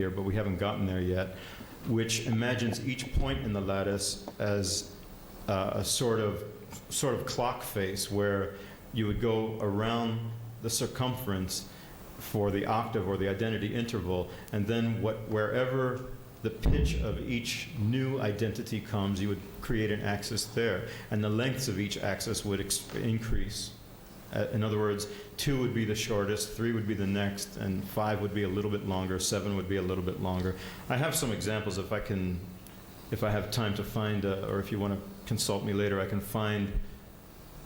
here, but we haven't gotten there yet, which imagines each point in the lattice as a sort of clock face where you would go around the circumference for the octave or the identity interval, and then wherever the pitch of each new identity comes, you would create an axis there, and the lengths of each axis would increase. In other words, 2 would be the shortest, 3 would be the next, and 5 would be a little bit longer, 7 would be a little bit longer. I have some examples if I have time to find, or if you want to consult me later, I can find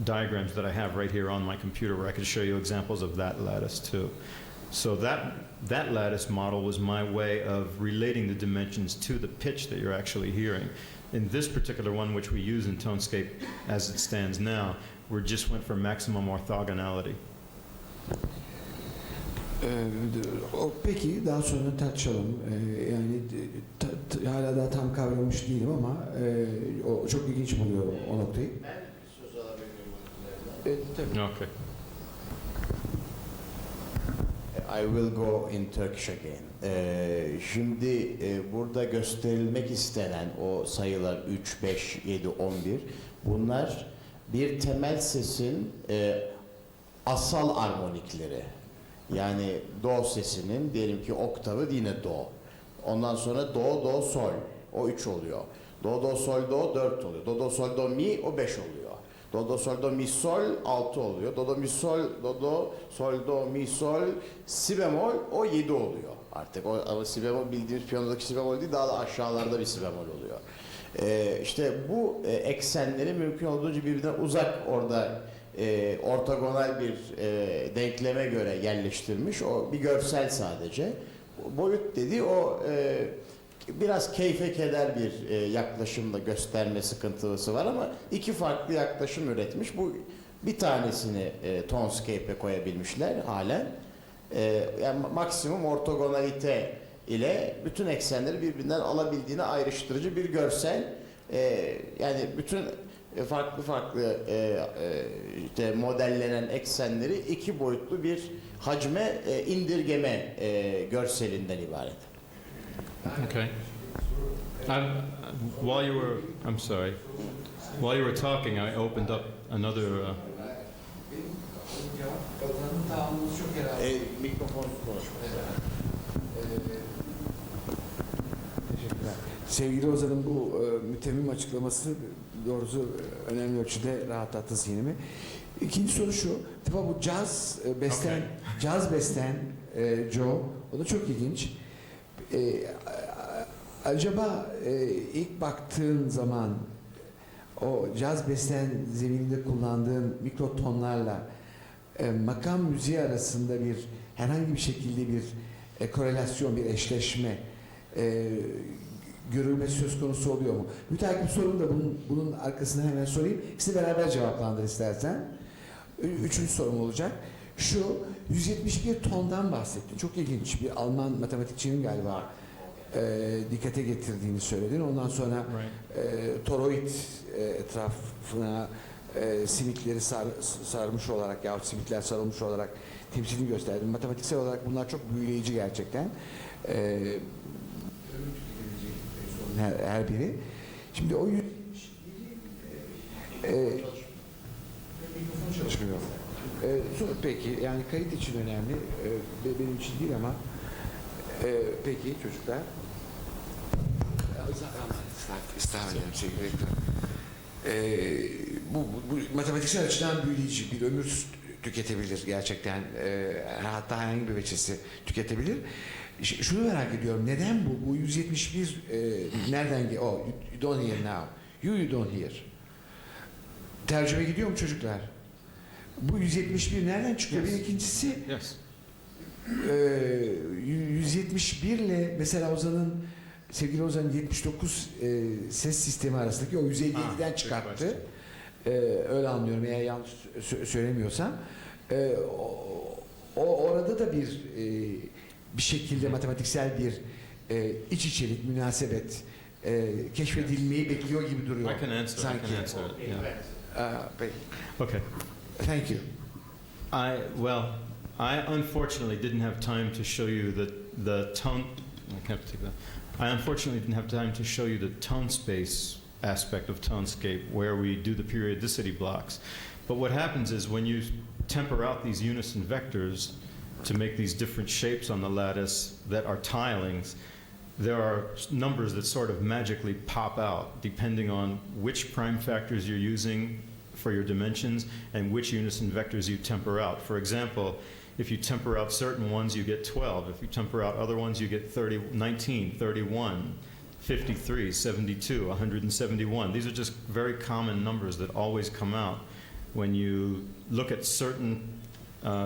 diagrams that I have right here on my computer where I can show you examples of that lattice too. So that lattice model was my way of relating the dimensions to the pitch that you're actually hearing. In this particular one, which we use in Tonescape as it stands now, we just went for maximum orthogonality. Peki daha sonra tartışalım. Yani hala da tam kavramış değilim ama o çok ilginç buluyor o noktayı. Ben bir söz alabilir miyim? Tabii. Okay. I will go in Turkish again. Şimdi burada gösterilmek istenen o sayılar 3, 5, 7, 11 bunlar bir temel sesin asal armonikleri. Yani do sesinin diyelim ki oktavı yine do. Ondan sonra do, do, sol. O 3 oluyor. Do, do, sol, do 4 oluyor. Do, do, sol, do, mi o 5 oluyor. Do, do, sol, do, mi, sol 6 oluyor. Do, do, mi, sol, do, do, sol, do, mi, sol, si bemol o 7 oluyor artık. Ama si bemol bildiğimiz piyanodaki si bemol değil, daha da aşağılarda bir si bemol oluyor. İşte bu eksenleri mümkün olduğunca birbirinden uzak orada ortogonal bir denkleme göre yerleştirmiş. O bir görsel sadece. Boyut dediği o biraz keyfe keder bir yaklaşımla gösterme sıkıntısı var ama iki farklı yaklaşım üretmiş. Bu bir tanesini Tonescape'e koyabilmişler halen. Yani maksimum ortogonalite ile bütün eksenleri birbirinden alabildiğine ayrıştırıcı bir görsel. Yani bütün farklı işte modellenen eksenleri iki boyutlu bir hacme indirgeme görselinden ibaret. Okay. While you were talking, I opened up another. Mikrofon konuşma. Teşekkürler. Sevgili Ozan'ın bu mütemmim açıklaması doğrusu önemli ölçüde rahatlattı zihnimi. İkinci soru şu, tabi bu caz besten Joe, o da çok ilginç. Acaba ilk baktığın zaman o caz besten zemininde kullandığın mikrotonlarla makam müziği arasında herhangi bir şekilde bir korelasyon, bir eşleşme görülmesi söz konusu oluyor mu? Müteakip sorum da bunun arkasından hemen sorayım. İkisini beraber cevaplandır istersen. Üçüncü sorum olacak. Şu 171 tondan bahsettin. Çok ilginç. Bir Alman matematikçinin galiba dikkate getirdiğini söyledin. Ondan sonra toroid etrafına simitleri sarmış olarak yahut simitler sarılmış olarak temsilini gösterdin. Matematiksel olarak bunlar çok büyüleyici gerçekten. Her biri. Şimdi o mikrofon çalışmıyor. Peki yani kayıt için önemli. Benim için değil ama peki çocuklar. Bu matematiksel açıdan büyüleyici bir ömür tüketebilir gerçekten. Hatta herhangi bir veçesi tüketebilir. Şunu merak ediyorum. Neden bu? Bu 171 nereden geliyor? Oh, you don't hear now. You don't hear. Tercüme gidiyor mu çocuklar? Bu 171 nereden çıkıyor? Yes. Bir ikincisi Yes. 171 ile mesela sevgili Ozan'ın 79 ses sistemi arasındaki o 157'den çıkarttı. Öyle anlıyorum eğer yanlış söylemiyorsam. Orada da bir şekilde matematiksel bir iç içerik, münasebet keşfedilmeyi bekliyor gibi duruyor. I can answer. Sanki. I can answer it. Yeah. Okay. Thank you. I unfortunately didn't have time to show you the I have to take that. I unfortunately didn't have time to show you the tone space aspect of Tonescape where we do the periodicity blocks. But what happens is when you temper out these unison vectors to make these different shapes on the lattice that are tilings, there are numbers that sort of magically pop out depending on which prime factors you're using for your dimensions and which unison vectors you temper out. For example, if you temper out certain ones, you get 12. If you temper out other ones, you get 30, 19, 31, 53, 72, 171. These are just very common numbers that always come out when you look at certain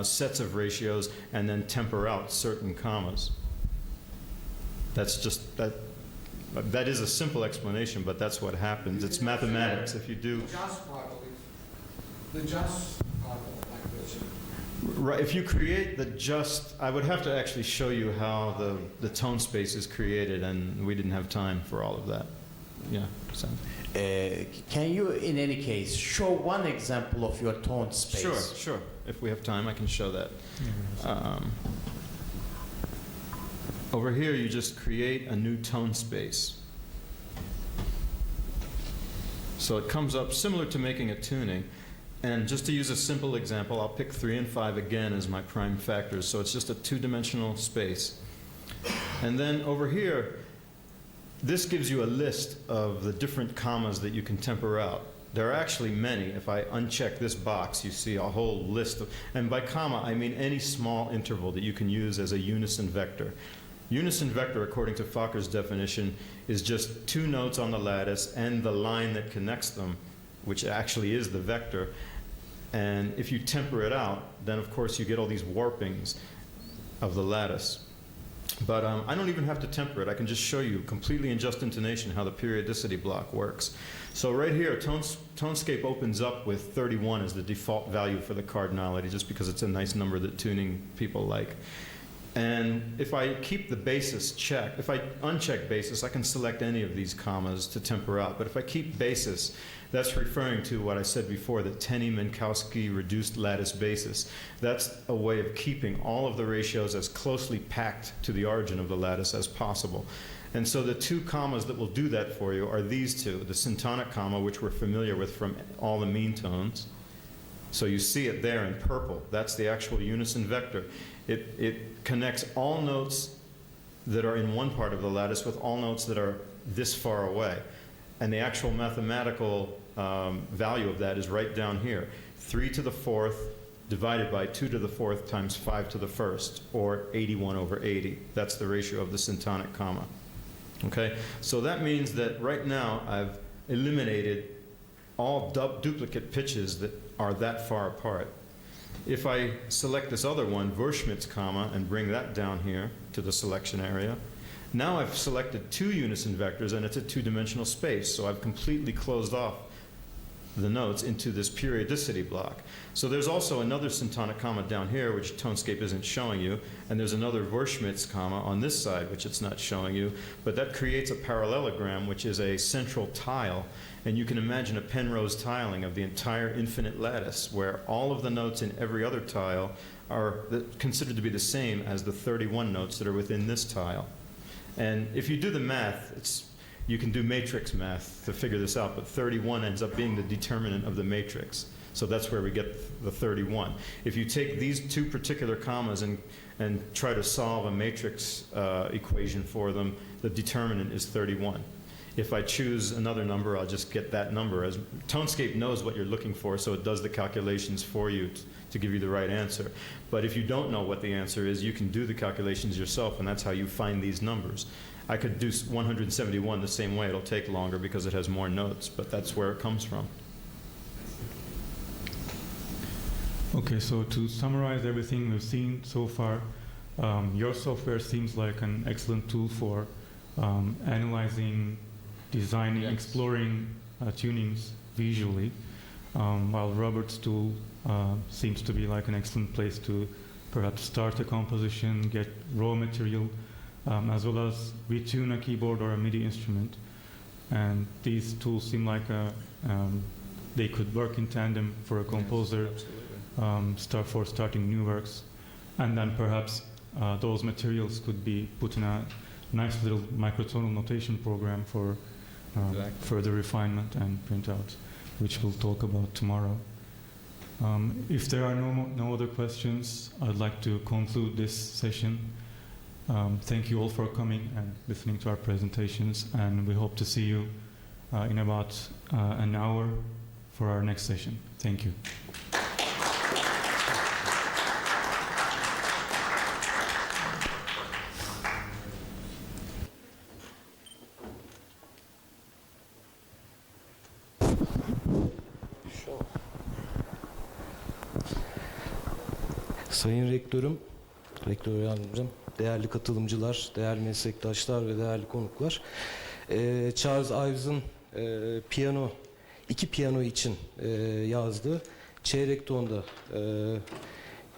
sets of ratios and then temper out certain commas. That's just, that is a simple explanation, but that's what happens. It's mathematics. If you do... The just part of language. Right, if you create the just, I would have to actually show you how the tone space is created, and we didn't have time for all of that. Yeah, so. Can you, in any case, show one example of your tone space? Sure, sure. If we have time, I can show that. Over here, you just create a new tone space. So it comes up similar to making a tuning. And just to use a simple example, I'll pick 3 and 5 again as my prime factors. So it's just a two-dimensional space. And then over here, this gives you a list of the different commas that you can temper out. There are actually many. If I uncheck this box, you see a whole list of, and by comma, I mean any small interval that you can use as a unison vector. Unison vector, according to Fokker's definition, is just 2 notes on the lattice and the line that connects them, which actually is the vector. And if you temper it out, then of course you get all these warpings of the lattice. But I don't even have to temper it. I can just show you completely in just intonation how the periodicity block works. So right here, Tonescape opens up with 31 as the default value for the cardinality, just because it's a nice number that tuning people like. And if I keep the basis checked, if I uncheck basis, I can select any of these commas to temper out. But if I keep basis, that's referring to what I said before, the Tenney-Minkowski reduced lattice basis. That's a way of keeping all of the ratios as closely packed to the origin of the lattice as possible. And so the 2 commas that will do that for you are these 2, the syntonic comma, which we're familiar with from all the mean tones. So you see it there in purple. That's the actual unison vector. It connects all notes that are in one part of the lattice with all notes that are this far away. And the actual mathematical value of that is right down here. 3 to the 4th divided by 2 to the 4th times 5 to the 1st, or 81 over 80. That's the ratio of the syntonic comma. Okay? So that means that right now I've eliminated all duplicate pitches that are that far apart. If I select this other one, Verschmidt's comma, and bring that down here to the selection area, now I've selected 2 unison vectors, and it's a 2-dimensional space. So I've completely closed off the notes into this periodicity block. So there's also another syntonic comma down here, which Tonescape isn't showing you, and there's another Verschmidt's comma on this side, which it's not showing you. But that creates a parallelogram, which is a central tile. And you can imagine a Penrose tiling of the entire infinite lattice, where all of the notes in every other tile are considered to be the same as the 31 notes that are within this tile. And if you do the math, you can do matrix math to figure this out, but 31 ends up being the determinant of the matrix. So that's where we get the 31. If you take these 2 particular commas and try to solve a matrix equation for them, the determinant is 31. If I choose another number, I'll just get that number. As Tonescape knows what you're looking for, so it does the calculations for you to give you the right answer. But if you don't know what the answer is, you can do the calculations yourself, and that's how you find these numbers. I could do 171 the same way. It'll take longer because it has more notes, but that's where it comes from. Okay, so to summarize everything we've seen so far, your software seems like an excellent tool for analyzing, designing, Yes. exploring tunings visually, while Robert's tool seems to be like an excellent place to perhaps start a composition, get raw material, as well as retune a keyboard or a MIDI instrument. And these tools seem like they could work in tandem for a composer, for starting new works. And then perhaps those materials could be put in a nice little microtonal notation program for further refinement and printouts, which we'll talk about tomorrow. If there are no other questions, I'd like to conclude this session. Thank you all for coming and listening to our presentations, and we hope to see you in about an hour for our next session. Thank you. Sayın Rektörüm, Rektör Yardımcım, değerli katılımcılar, değerli meslektaşlar ve değerli konuklar. Charles Ives'ın iki piyano için yazdığı çeyrek tonda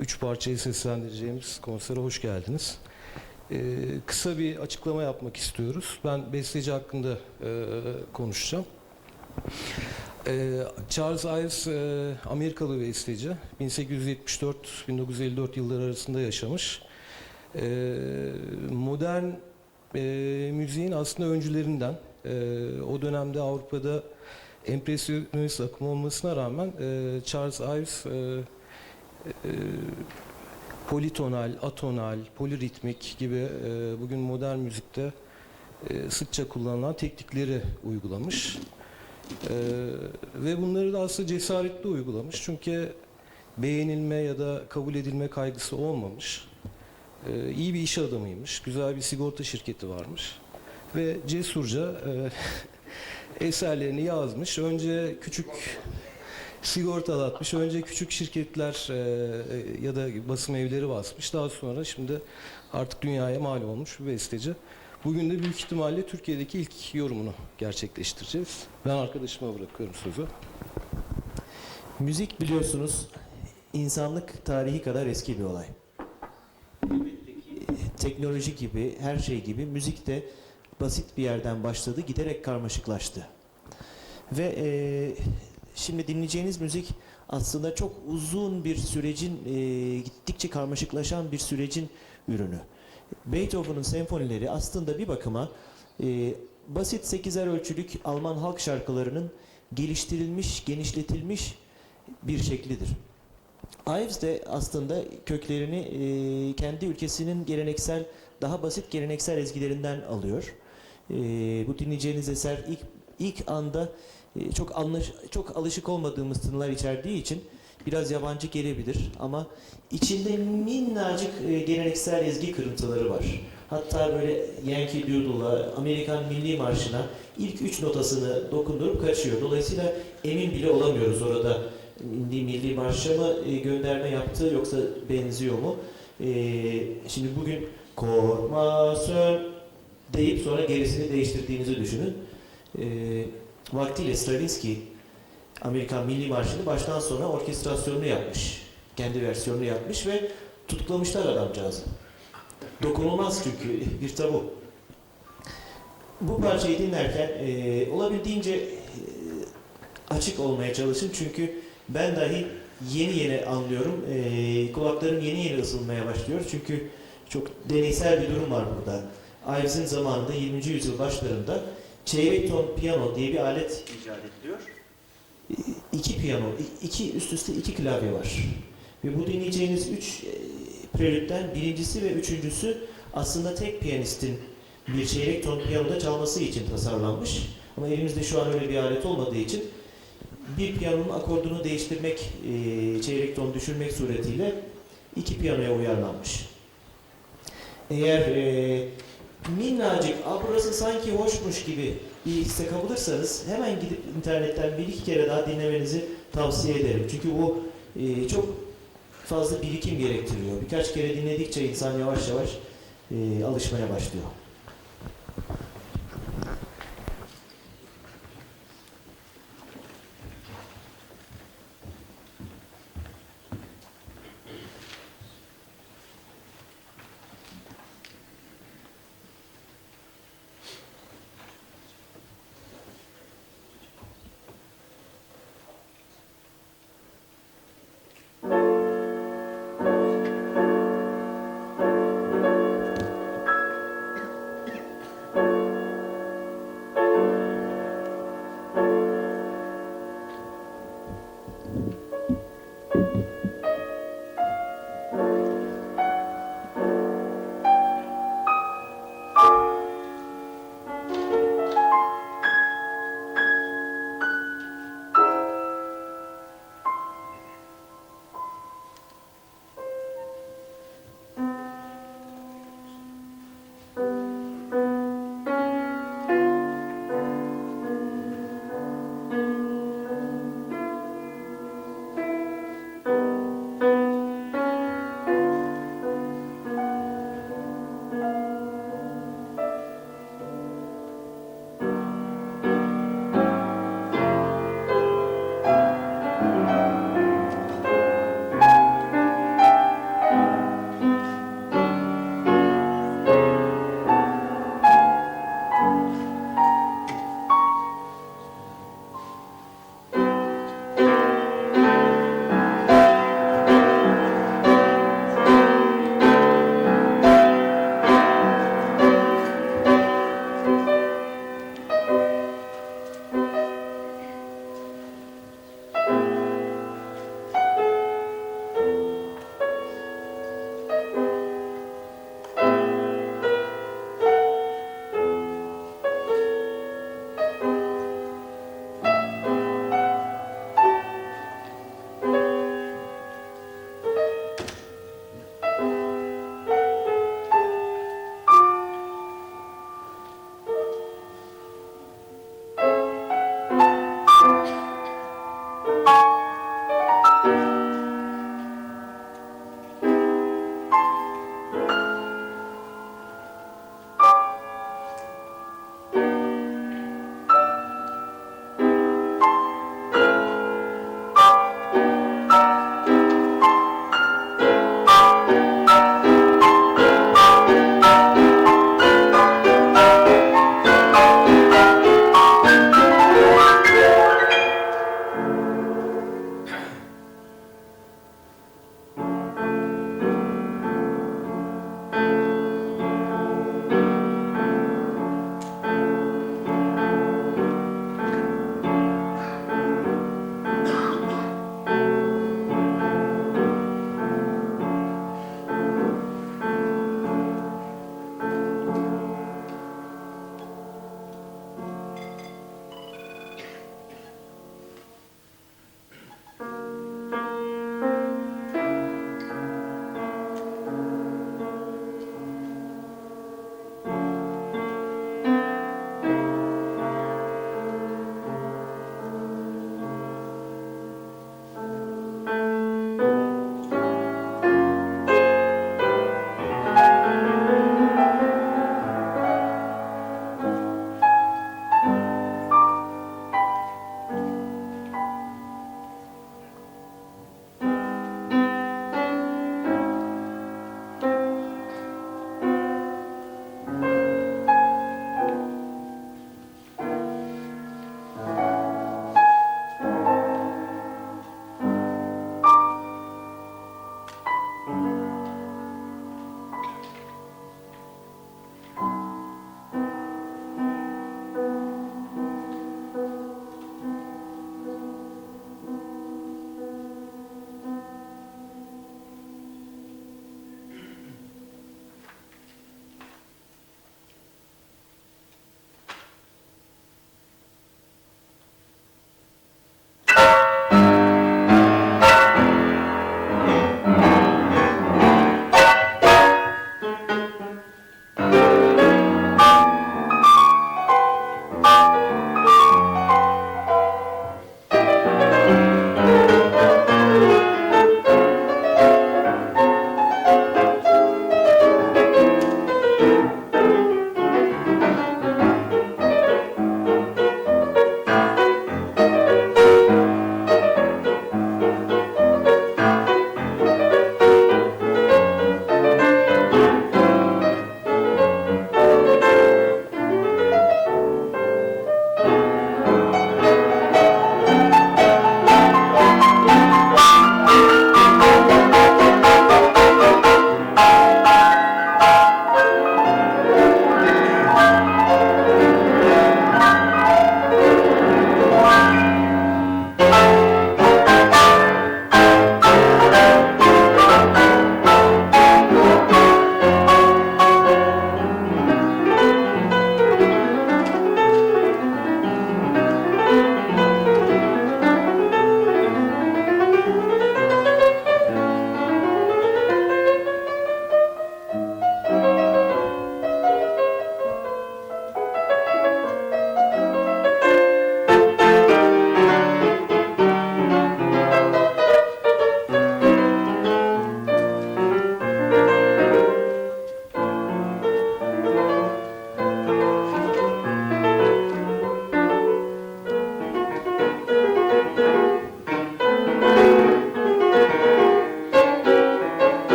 3 parçayı seslendireceğimiz konsere hoş geldiniz. Kısa bir açıklama yapmak istiyoruz. Ben besteci hakkında konuşacağım. Charles Ives Amerikalı besteci. 1874-1954 yılları arasında yaşamış. Modern müziğin aslında öncülerinden. O dönemde Avrupa'da empresyonist akım olmasına rağmen Charles Ives politonal, atonal, poliritmik gibi bugün modern müzikte sıkça kullanılan teknikleri uygulamış. Ve bunları da aslında cesaretli uygulamış. Çünkü beğenilme ya da kabul edilme kaygısı olmamış. İyi bir iş adamıymış. Güzel bir sigorta şirketi varmış. Ve cesurca eserlerini yazmış. Önce küçük sigortalatmış. Önce küçük şirketler ya da basım evleri basmış. Daha sonra şimdi artık dünyaya mal olmuş bir besteci. Bugün de büyük ihtimalle Türkiye'deki ilk yorumunu gerçekleştireceğiz. Ben arkadaşıma bırakıyorum sözü. Müzik biliyorsunuz insanlık tarihi kadar eski bir olay. Teknoloji gibi, her şey gibi müzik de basit bir yerden başladı, giderek karmaşıklaştı. Ve şimdi dinleyeceğiniz müzik aslında çok uzun bir sürecin, gittikçe karmaşıklaşan bir sürecin ürünü. Beethoven'ın senfonileri aslında bir bakıma basit 8'er ölçülük Alman halk şarkılarının geliştirilmiş, genişletilmiş bir şeklidir. Ives de aslında köklerini kendi ülkesinin geleneksel, daha basit geleneksel ezgilerinden alıyor. Bu dinleyeceğiniz eser ilk anda çok alışık olmadığımız tınılar içerdiği için biraz yabancı gelebilir ama içinde minnacık geleneksel ezgi kırıntıları var. Hatta böyle Yankee Doodle'a, Amerikan Milli Marşı'na ilk 3 notasını dokundurup kaçıyor. Dolayısıyla emin bile olamıyoruz orada Milli Marş'a mı gönderme yaptı yoksa benziyor mu? Şimdi bugün korkma sön deyip sonra gerisini değiştirdiğinizi düşünün. Vaktiyle Stravinsky Amerikan Milli Marşı'nı baştan sona orkestrasyonunu yapmış. Kendi versiyonunu yapmış ve tutuklamışlar adamcağızı. Dokunulmaz çünkü bir tabu. Bu parçayı dinlerken olabildiğince açık olmaya çalışın çünkü ben dahi yeni anlıyorum. Kulaklarım yeni ısınmaya başlıyor çünkü çok deneysel bir durum var burada. Ives'in zamanında 20. yüzyıl başlarında çeyrek ton piyano diye bir alet icat ediliyor. İki piyano, üst üste iki klavye var. Ve bu dinleyeceğiniz 3 prelütten birincisi ve üçüncüsü aslında tek piyanistin bir çeyrek ton piyanoda çalması için tasarlanmış. Ama elimizde şu an öyle bir alet olmadığı için bir piyanonun akordunu değiştirmek, çeyrek ton düşürmek suretiyle iki piyanoya uyarlanmış. Eğer minnacık, burası sanki hoşmuş gibi bir hisse kapılırsanız hemen gidip internetten bir iki kere daha dinlemenizi tavsiye ederim. Çünkü bu çok fazla birikim gerektiriyor. Birkaç kere dinledikçe insan yavaş yavaş alışmaya başlıyor.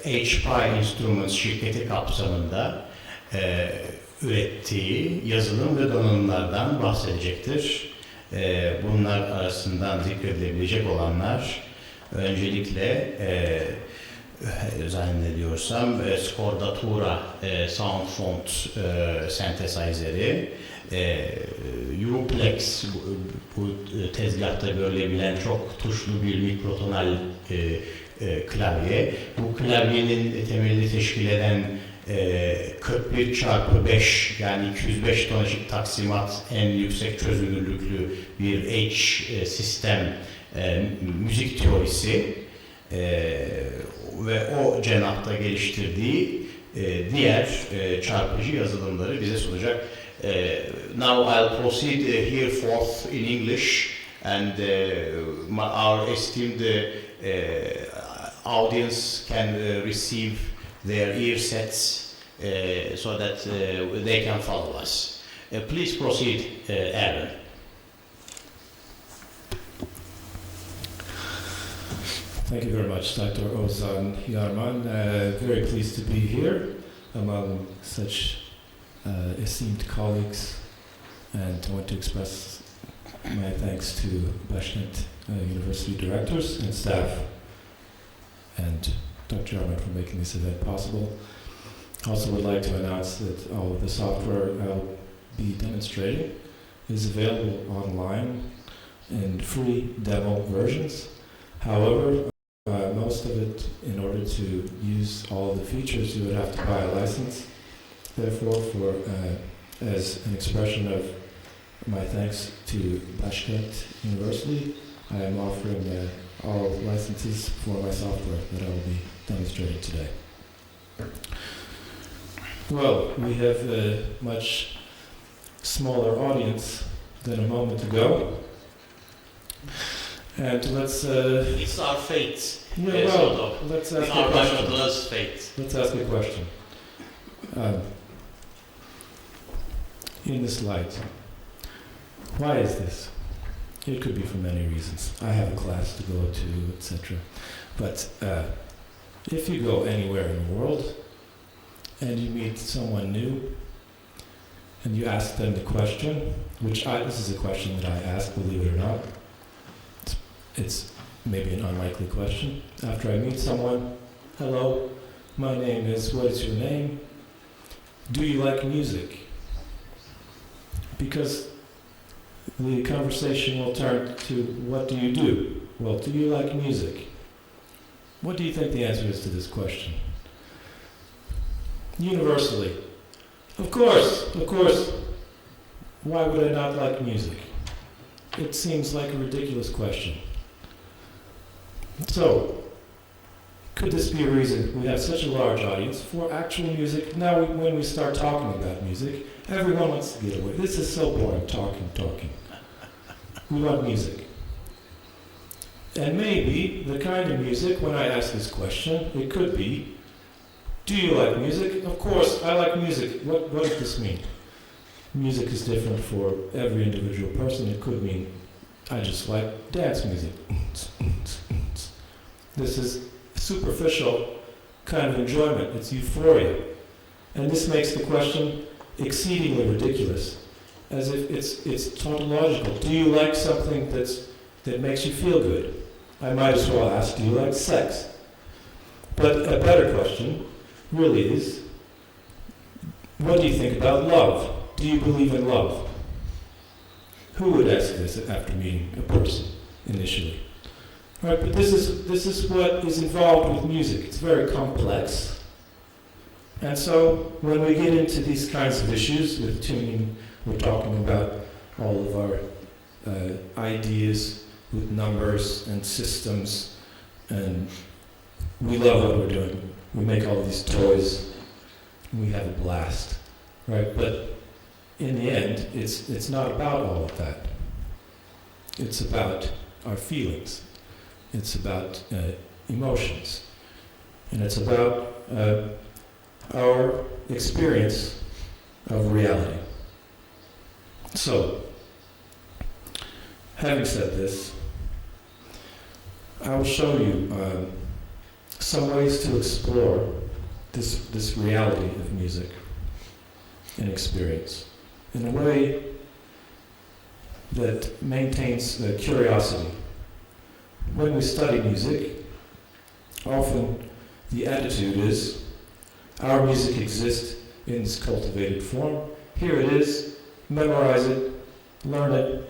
HP Instruments şirketi kapsamında ürettiği yazılım ve donanımlardan bahsedecektir. Bunlar arasından zikredilebilecek olanlar öncelikle zannediyorsam Scordatura Sound Font Synthesizer'i, Europlex bu tezgahta görülebilen çok tuşlu bir mikrotonal klavye. Bu klavyenin temelini teşkil eden 41 çarpı 5 yani 205 tonajik taksimat en yüksek çözünürlüklü bir H sistem müzik teorisi ve o cenahta geliştirdiği diğer çarpıcı yazılımları bize sunacak. Now I'll proceed here forth in English and our esteemed audience can receive their earsets so that they can follow us. Please proceed, Aaron. Thank you very much, Dr. Ozan Yarman. Very pleased to be here among such esteemed colleagues, and I want to express my thanks to Başkent University directors and staff and Dr. Yarman for making this event possible. Also would like to announce that all of the software I'll be demonstrating is available online in free demo versions. However, most of it, in order to use all the features, you would have to buy a license. Therefore, as an expression of my thanks to Başkent University, I am offering all licenses for my software that I will be demonstrating today. Well, we have a much smaller audience than a moment ago. And let's... It's our fate. Yeah, well, let's ask a question. Fate. Let's ask a question. In this light, why is this? It could be for many reasons. I have a class to go to, etc. But if you go anywhere in the world and you meet someone new and you ask them the question, this is a question that I ask, believe it or not. It's maybe an unlikely question. After I meet someone, hello, my name is, what is your name? Do you like music? Because the conversation will turn to, what do you do? Well, do you like music? What do you think the answer is to this question? Universally, of course. Why would I not like music? It seems like a ridiculous question. So, could this be a reason we have such a large audience for actual music? Now, when we start talking about music, everyone wants to get away. This is so boring, talking. We want music. And maybe the kind of music, when I ask this question, it could be, do you like music? Of course, I like music. What does this mean? Music is different for every individual person. It could mean, I just like dance music. This is superficial kind of enjoyment. It's euphoria. And this makes the question exceedingly ridiculous, as if it's tautological. Do you like something that makes you feel good? I might as well ask, do you like sex? But a better question really is, what do you think about love? Do you believe in love? Who would ask this after meeting a person initially? Right, but this is what is involved with music. It's very complex. And so when we get into these kinds of issues with tuning, we're talking about all of our ideas with numbers and systems, and we love what we're doing. We make all these toys, and we have a blast, right? But in the end, it's not about all of that. It's about our feelings. It's about emotions. And it's about our experience of reality. So, having said this, I will show you some ways to explore this reality of music and experience in a way that maintains curiosity. When we study music, often the attitude is, our music exists in this cultivated form. Here it is, memorize it, learn it.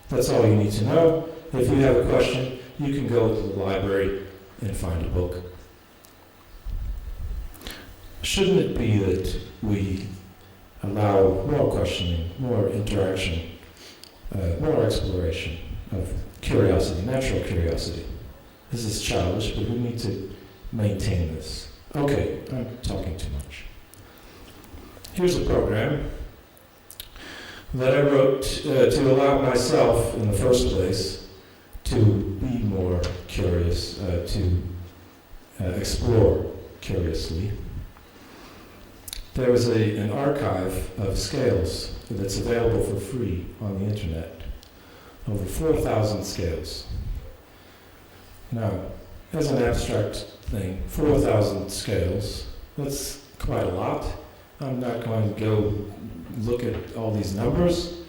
That's all you need to know. If you have a question, you can go to the library and find a book. Shouldn't it be that we allow more questioning, more interaction, more exploration of curiosity, natural curiosity? This is childish, but we need to maintain this. Okay, I'm talking too much. Here's a program that I wrote to allow myself, in the first place, to be more curious, to explore curiously. There is an archive of scales that's available for free on the internet. Over 4,000 scales. Now, as an abstract thing, 4,000 scales, that's quite a lot. I'm not going to go look at all these numbers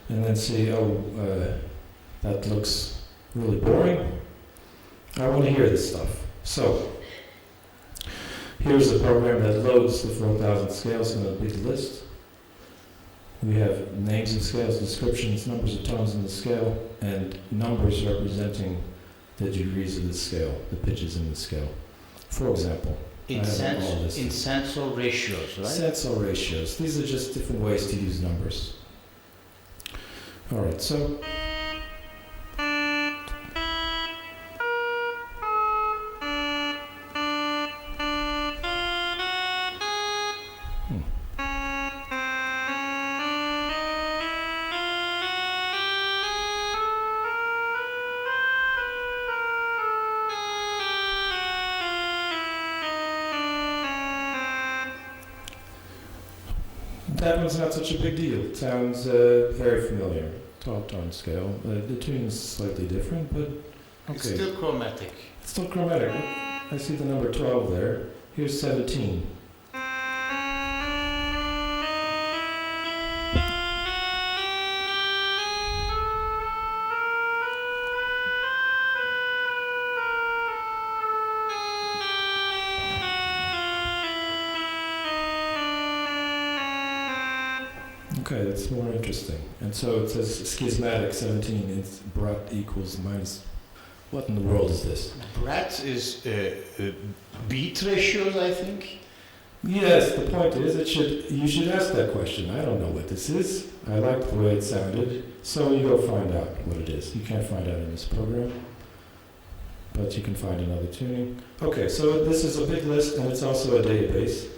and then say, oh, that looks really boring. I want to hear this stuff. So, here's a program that loads the 4,000 scales in a big list. We have names of scales, descriptions, numbers of tones in the scale, and numbers representing the degrees of the scale, the pitches in the scale. For example, in cents or ratios, right? Cents or ratios. These are just different ways to use numbers. All right, so that one's not such a big deal. It sounds very familiar. 12-tone scale. The tune is slightly different, but okay. It's still chromatic. It's still chromatic. I see the number 12 there. Here's 17. Okay, that's more interesting. And so it says schismatic 17, it's brat equals minus. What in the world is this? Brat is beat ratios, I think. Yes, the point is, you should ask that question. I don't know what this is. I liked the way it sounded, so you go find out what it is. You can't find out in this program, but you can find another tuning. Okay, so this is a big list, and it's also a database.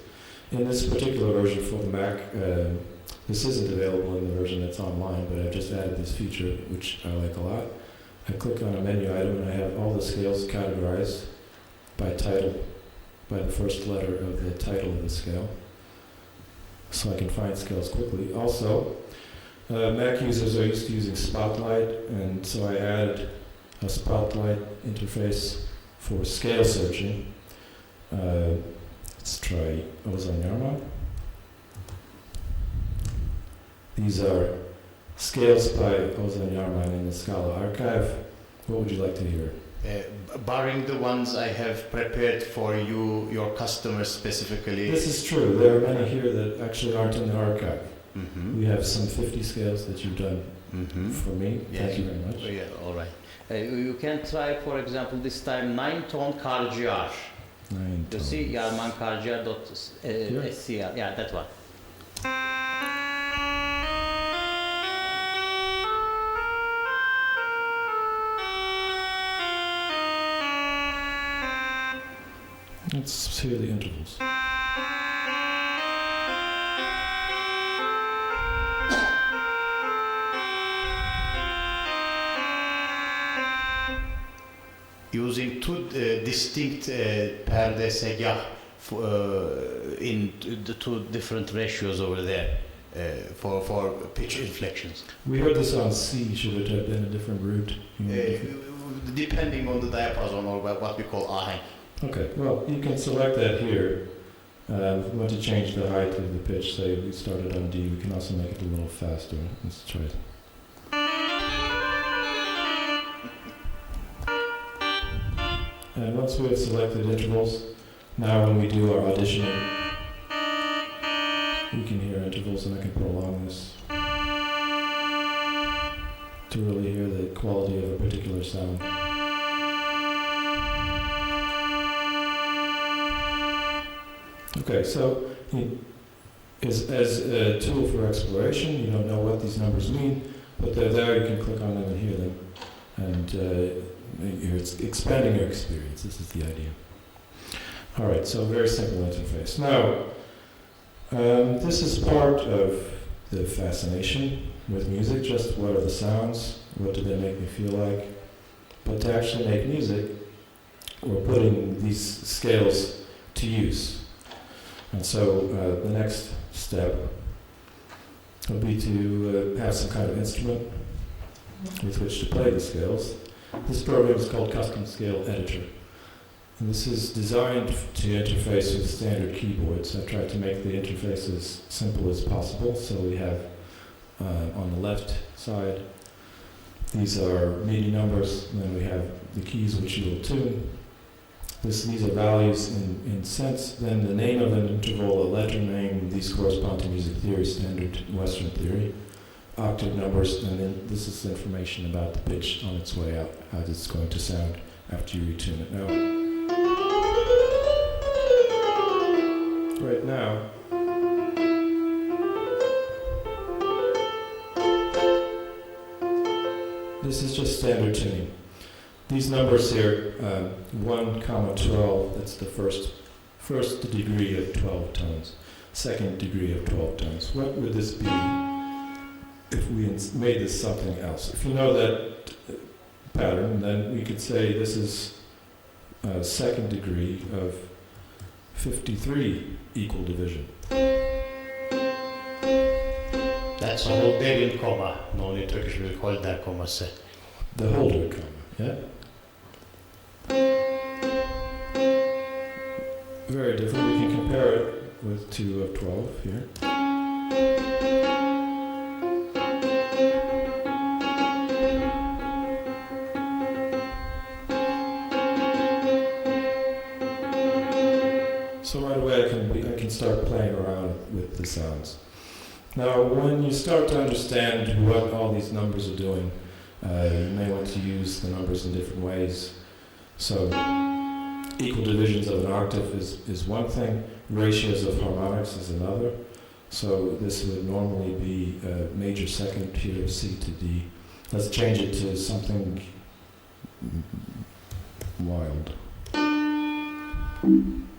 In this particular version for the Mac, this isn't available in the version that's online, but I've just added this feature, which I like a lot. I click on a menu item, and I have all the scales categorized by title, by the first letter of the title of the scale, so I can find scales quickly. Also, Mac users are used to using Spotlight, and so I added a Spotlight interface for scale searching. Let's try Ozan Yarman. These are scales by Ozan Yarman in the Scala archive. What would you like to hear? Barring the ones I have prepared for you, your customers specifically. This is true. There are many here that actually aren't in the archive. Mm-hmm. We have some 50 scales that you've done for me. Yes. Thank you very much. Oh, yeah, all right. You can try, for example, this time 9-tone Karciar. 9 You see, yarmankarciar.scr. Yeah, that one. Let's hear the intervals. Using two distinct perde segah in the two different ratios over there for pitch inflections. We heard this on C. Should it have been a different route? Depending on the diapason or what we call ahenk. Okay, well, you can select that here. If we want to change the height of the pitch, say we started on D, we can also make it a little faster. Let's try it. And once we have selected intervals, now when we do our auditioning, we can hear intervals, and I can prolong this to really hear the quality of a particular sound. Okay, so as a tool for exploration, you don't know what these numbers mean, but they're there, you can click on them and hear them. And you're expanding your experience. This is the idea. All right, so very simple interface. Now, this is part of the fascination with music, just what are the sounds, what do they make me feel like. But to actually make music, we're putting these scales to use. And so the next step would be to have some kind of instrument with which to play the scales. This program is called Custom Scale Editor. And this is designed to interface with standard keyboards. I tried to make the interface as simple as possible. So we have on the left side, these are MIDI numbers, and then we have the keys which you will tune. These are values in cents, then the name of an interval, a letter name, these correspond to music theory, standard Western theory, octave numbers, and then this is information about the pitch on its way out, how it's going to sound after you retune it. Now, right now, this is just standard tuning. These numbers here, 1, 12, that's the first degree of 12 tones, second degree of 12 tones. What would this be if we made this something else? If you know that pattern, then we could say this is a second degree of 53 equal division. That's a whole Devin comma. No need Turkish will call that comma set. The holder comma, yeah? Very different. We can compare it with 2 of 12 here. So right away I can start playing around with the sounds. Now when you start to understand what all these numbers are doing, you may want to use the numbers in different ways. So equal divisions of an octave is one thing, ratios of harmonics is another. So this would normally be a major second here, C to D. Let's change it to something wild.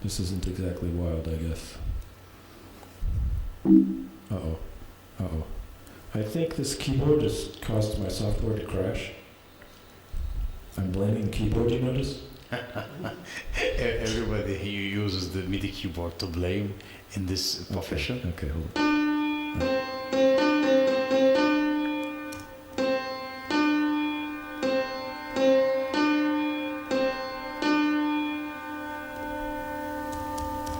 This isn't exactly wild, I guess. Uh-oh, uh-oh. I think this keyboard has caused my software to crash. I'm blaming the keyboard, you notice? Everybody here uses the MIDI keyboard to blame in this profession. Okay, hold on.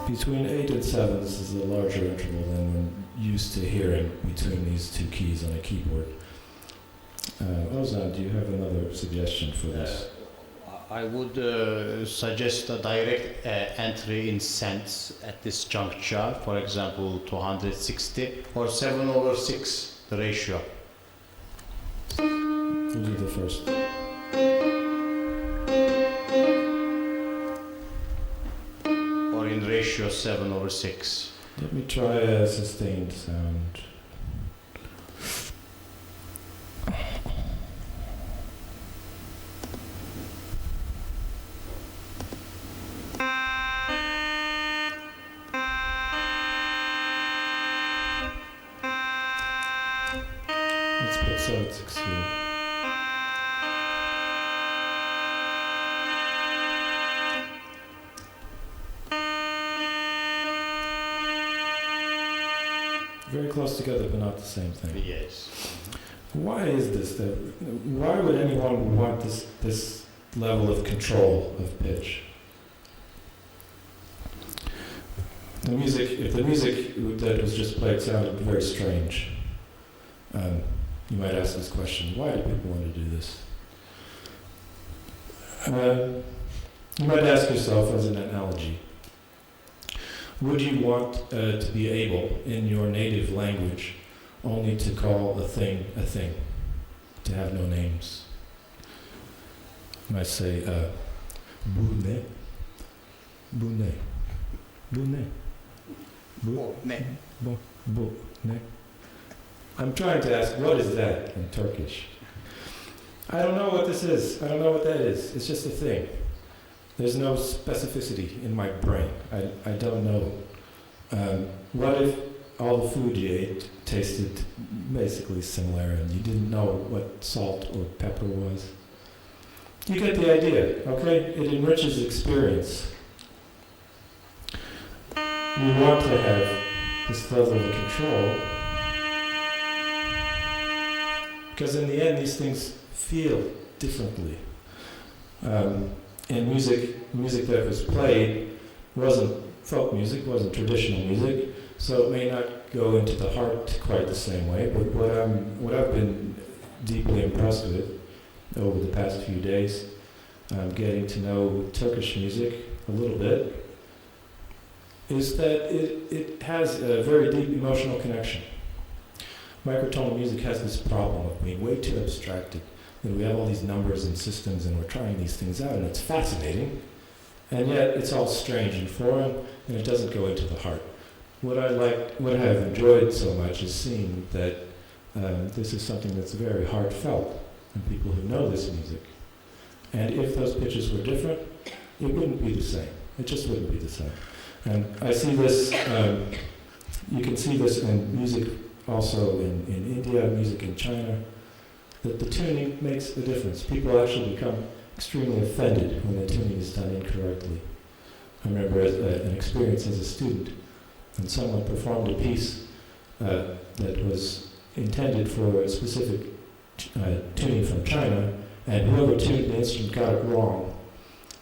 Between 8 and 7, this is a larger interval than we're used to hearing between these two keys on a keyboard. Ozan, do you have another suggestion for this? I would suggest a direct entry in cents at this juncture, for example 260 or 7/6, the ratio. We'll do the first. Or in ratio 7/6. Let me try a sustained sound. Let's put 7/6 here. Very close together, but not the same thing. Yes. Why is this? Why would anyone want this level of control of pitch? The music, if the music that was just played sounded very strange, you might ask this question: why do people want to do this? You might ask yourself as an analogy. Would you want to be able, in your native language, only to call a thing, to have no names? You might say, bune, bune, bune. Bu ne? Bu ne? I'm trying to ask, what is that in Turkish? I don't know what this is. I don't know what that is. It's just a thing. There's no specificity in my brain. I don't know. What if all the food you ate tasted basically similar and you didn't know what salt or pepper was? You get the idea, okay? It enriches experience. You want to have this level of control because in the end these things feel differently. And music that was played wasn't folk music, wasn't traditional music, so it may not go into the heart quite the same way, but what I've been deeply impressed with over the past few days, getting to know Turkish music a little bit, is that it has a very deep emotional connection. Microtonal music has this problem of being way too abstracted. And we have all these numbers and systems and we're trying these things out and it's fascinating, and yet it's all strange and foreign and it doesn't go into the heart. What I've enjoyed so much is seeing that this is something that's very heartfelt in people who know this music. And if those pitches were different, it wouldn't be the same. It just wouldn't be the same. And I see this, you can see this in music also in India, music in China, that the tuning makes a difference. People actually become extremely offended when the tuning is done incorrectly. I remember an experience as a student, and someone performed a piece that was intended for a specific tuning from China, and whoever tuned the instrument got it wrong.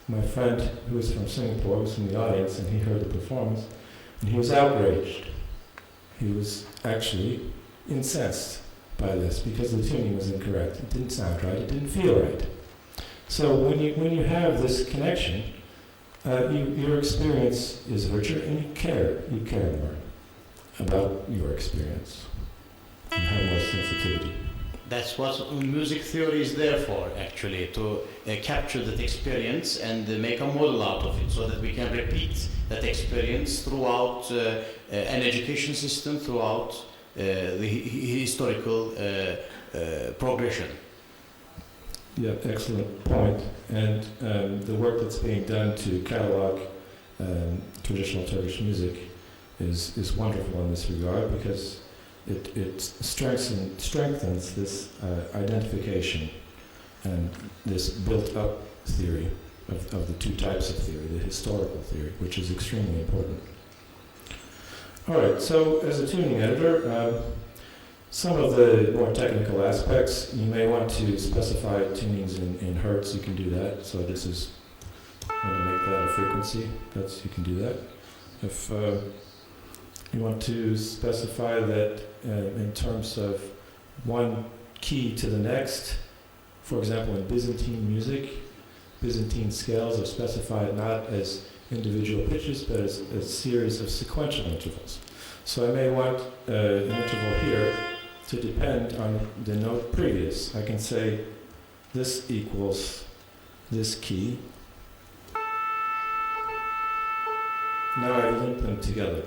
My friend, who was from Singapore, was in the audience, and he heard the performance, and he was outraged. He was actually incensed by this because the tuning was incorrect. It didn't sound right. It didn't feel right. So when you have this connection, your experience is richer, and you care more about your experience. You have more sensitivity. That's what music theory is there for, actually, to capture that experience and make a model out of it so that we can repeat that experience throughout an education system, throughout the historical progression. Yeah, excellent point. And the work that's being done to catalog traditional Turkish music is wonderful in this regard because it strengthens this identification and this built-up theory of the two types of theory, the historical theory, which is extremely important. All right, so as a tuning editor, some of the more technical aspects, you may want to specify tunings in hertz. You can do that. So this is going to make that a frequency. You can do that. If you want to specify that in terms of one key to the next, for example, in Byzantine music, Byzantine scales are specified not as individual pitches, but as a series of sequential intervals. So I may want an interval here to depend on the note previous. I can say this equals this key. Now I link them together.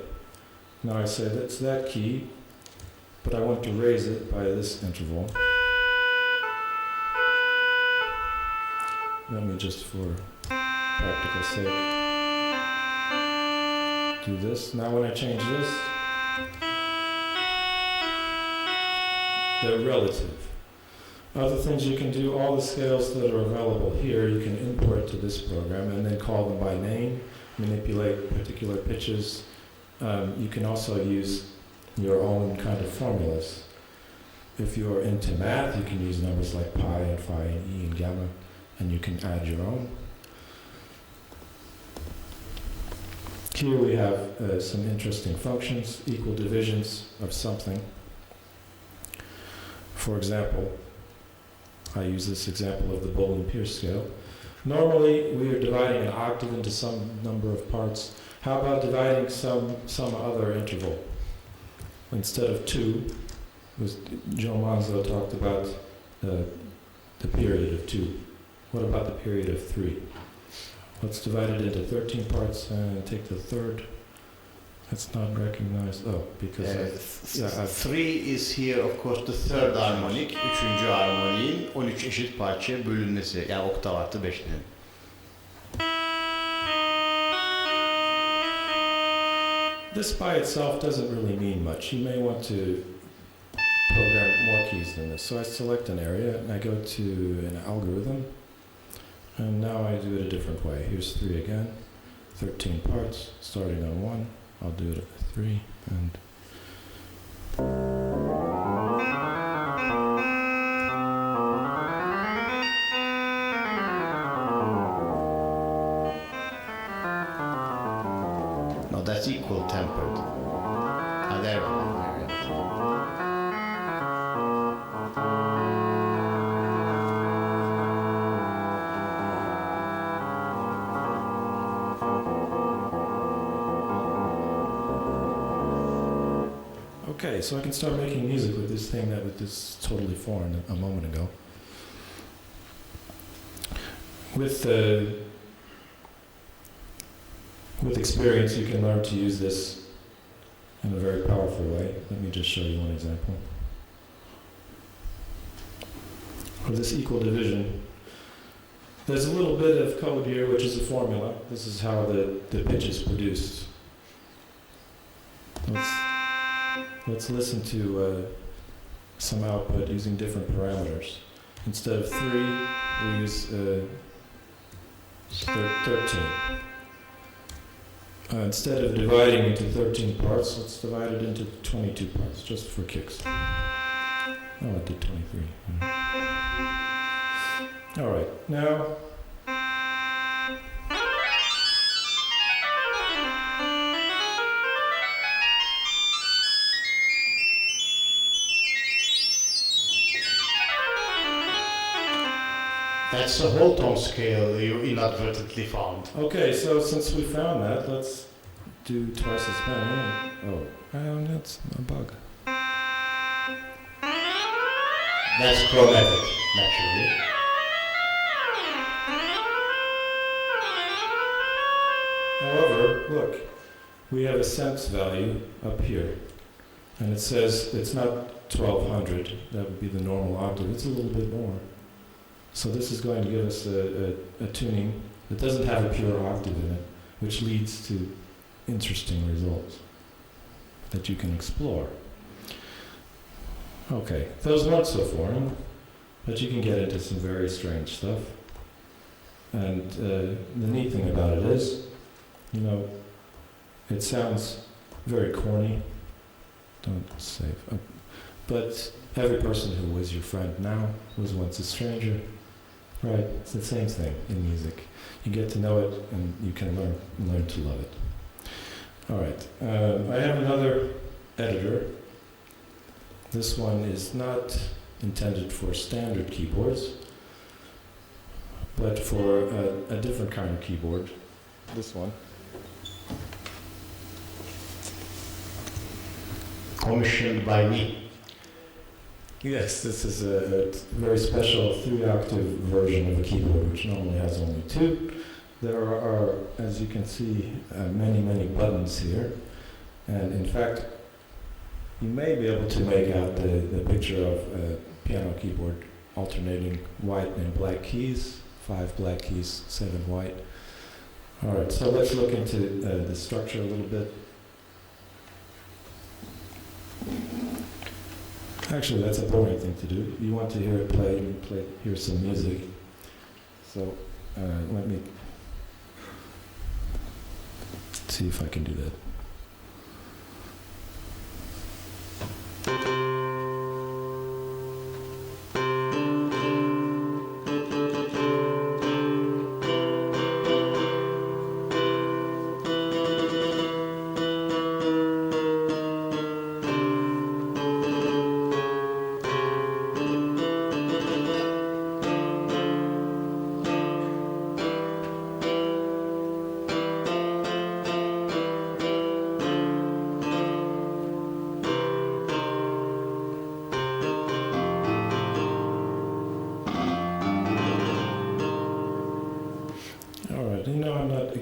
Now I say that's that key, but I want to raise it by this interval. Let me just for practical sake do this. Now when I change this, they're relative. Other things you can do, all the scales that are available here, you can import to this program and then call them by name, manipulate particular pitches. You can also use your own kind of formulas. If you're into math, you can use numbers like pi and phi and e and gamma, and you can add your own. Here we have some interesting functions, equal divisions of something. For example, I use this example of the Bowling-Pierce scale. Normally, we are dividing an octave into some number of parts. How about dividing some other interval? Instead of 2, Joe Manzo talked about the period of 2. What about the period of 3? Let's divide it into 13 parts and take the third It's not recognized. Oh, because I've 3 is here of course the third harmonik, üçüncü harmoniğin 13 eşit parçaya bölünmesi, yani oktav artı 5'lerin. This by itself doesn't really mean much. You may want to program more keys than this. So I select an area and I go to an algorithm, and now I do it a different way. Here's 3 again, 13 parts, starting on 1. I'll do it at 3 and No, that's equal tempered. There. okay, so I can start making music with this thing that was totally foreign a moment ago. With experience, you can learn to use this in a very powerful way. Let me just show you one example. For this equal division, there's a little bit of code here, which is a formula. This is how the pitch is produced. Let's listen to some output using different parameters. Instead of 3, we use 13. Instead of dividing into 13 parts, let's divide it into 22 parts, just for kicks. Oh, I did 23. All right, now. That's the whole tone scale you inadvertently found. Okay, so since we found that, let's do twice as many. Oh, that's a bug. That's chromatic, naturally. However, look, we have a sense value up here. And it says it's not 1200, that would be the normal octave, it's a little bit more. So this is going to give us a tuning that doesn't have a pure octave in it, which leads to interesting results that you can explore. Okay, those weren't so foreign, but you can get into some very strange stuff. And the neat thing about it is, you know, it sounds very corny. Don't save. But every person who was your friend now was once a stranger. Right, it's the same thing in music. You get to know it and you can learn to love it. All right, I have another editor. This one is not intended for standard keyboards, but for a different kind of keyboard. This one. Commissioned by me. Yes, this is a very special 3-octave version of a keyboard, which normally has only 2. There are, as you can see, many buttons here. And in fact, you may be able to make out the picture of a piano keyboard alternating white and black keys, 5 black keys, 7 white. All right, so let's look into the structure a little bit. Actually, that's a boring thing to do. You want to hear it played, and hear some music. So let me see if I can do that.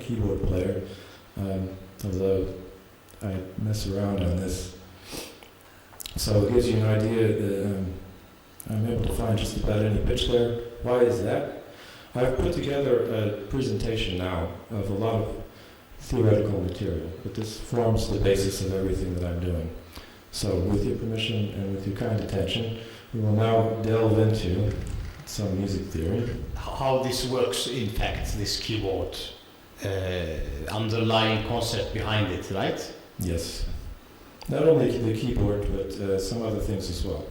Keyboard player, although I mess around on this. So it gives you an idea that I'm able to find just about any pitch there. Why is that? I've put together a presentation now of a lot of theoretical material, but this forms the basis of everything that I'm doing. So with your permission and with your kind attention, we will now delve into some music theory. How this works, in fact, this keyboard, underlying concept behind it, right? Yes. Not only the keyboard, but some other things as well.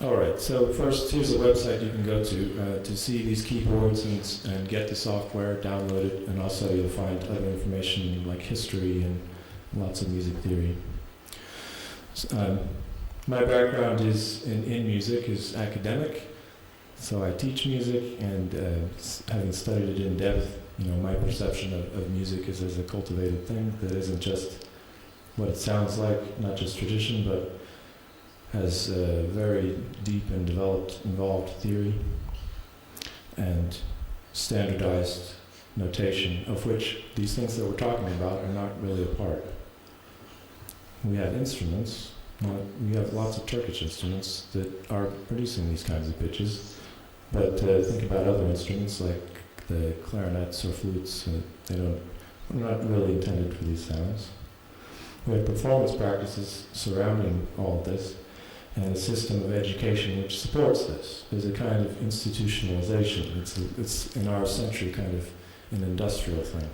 All right, so first, here's a website you can go to see these keyboards and get the software, download it, and also you'll find other information like history and lots of music theory. So, my background is in music, is academic, so I teach music, and having studied it in depth, you know, my perception of music is as a cultivated thing that isn't just what it sounds like, not just tradition, but has a very deep and involved theory and standardized notation, of which these things that we're talking about are not really a part. We have instruments, we have lots of Turkish instruments that are producing these kinds of pitches, but think about other instruments like the clarinets or flutes, they're not really intended for these sounds. We have performance practices surrounding all of this, and a system of education which supports this. There's a kind of institutionalization. It's in our century kind of an industrial thing.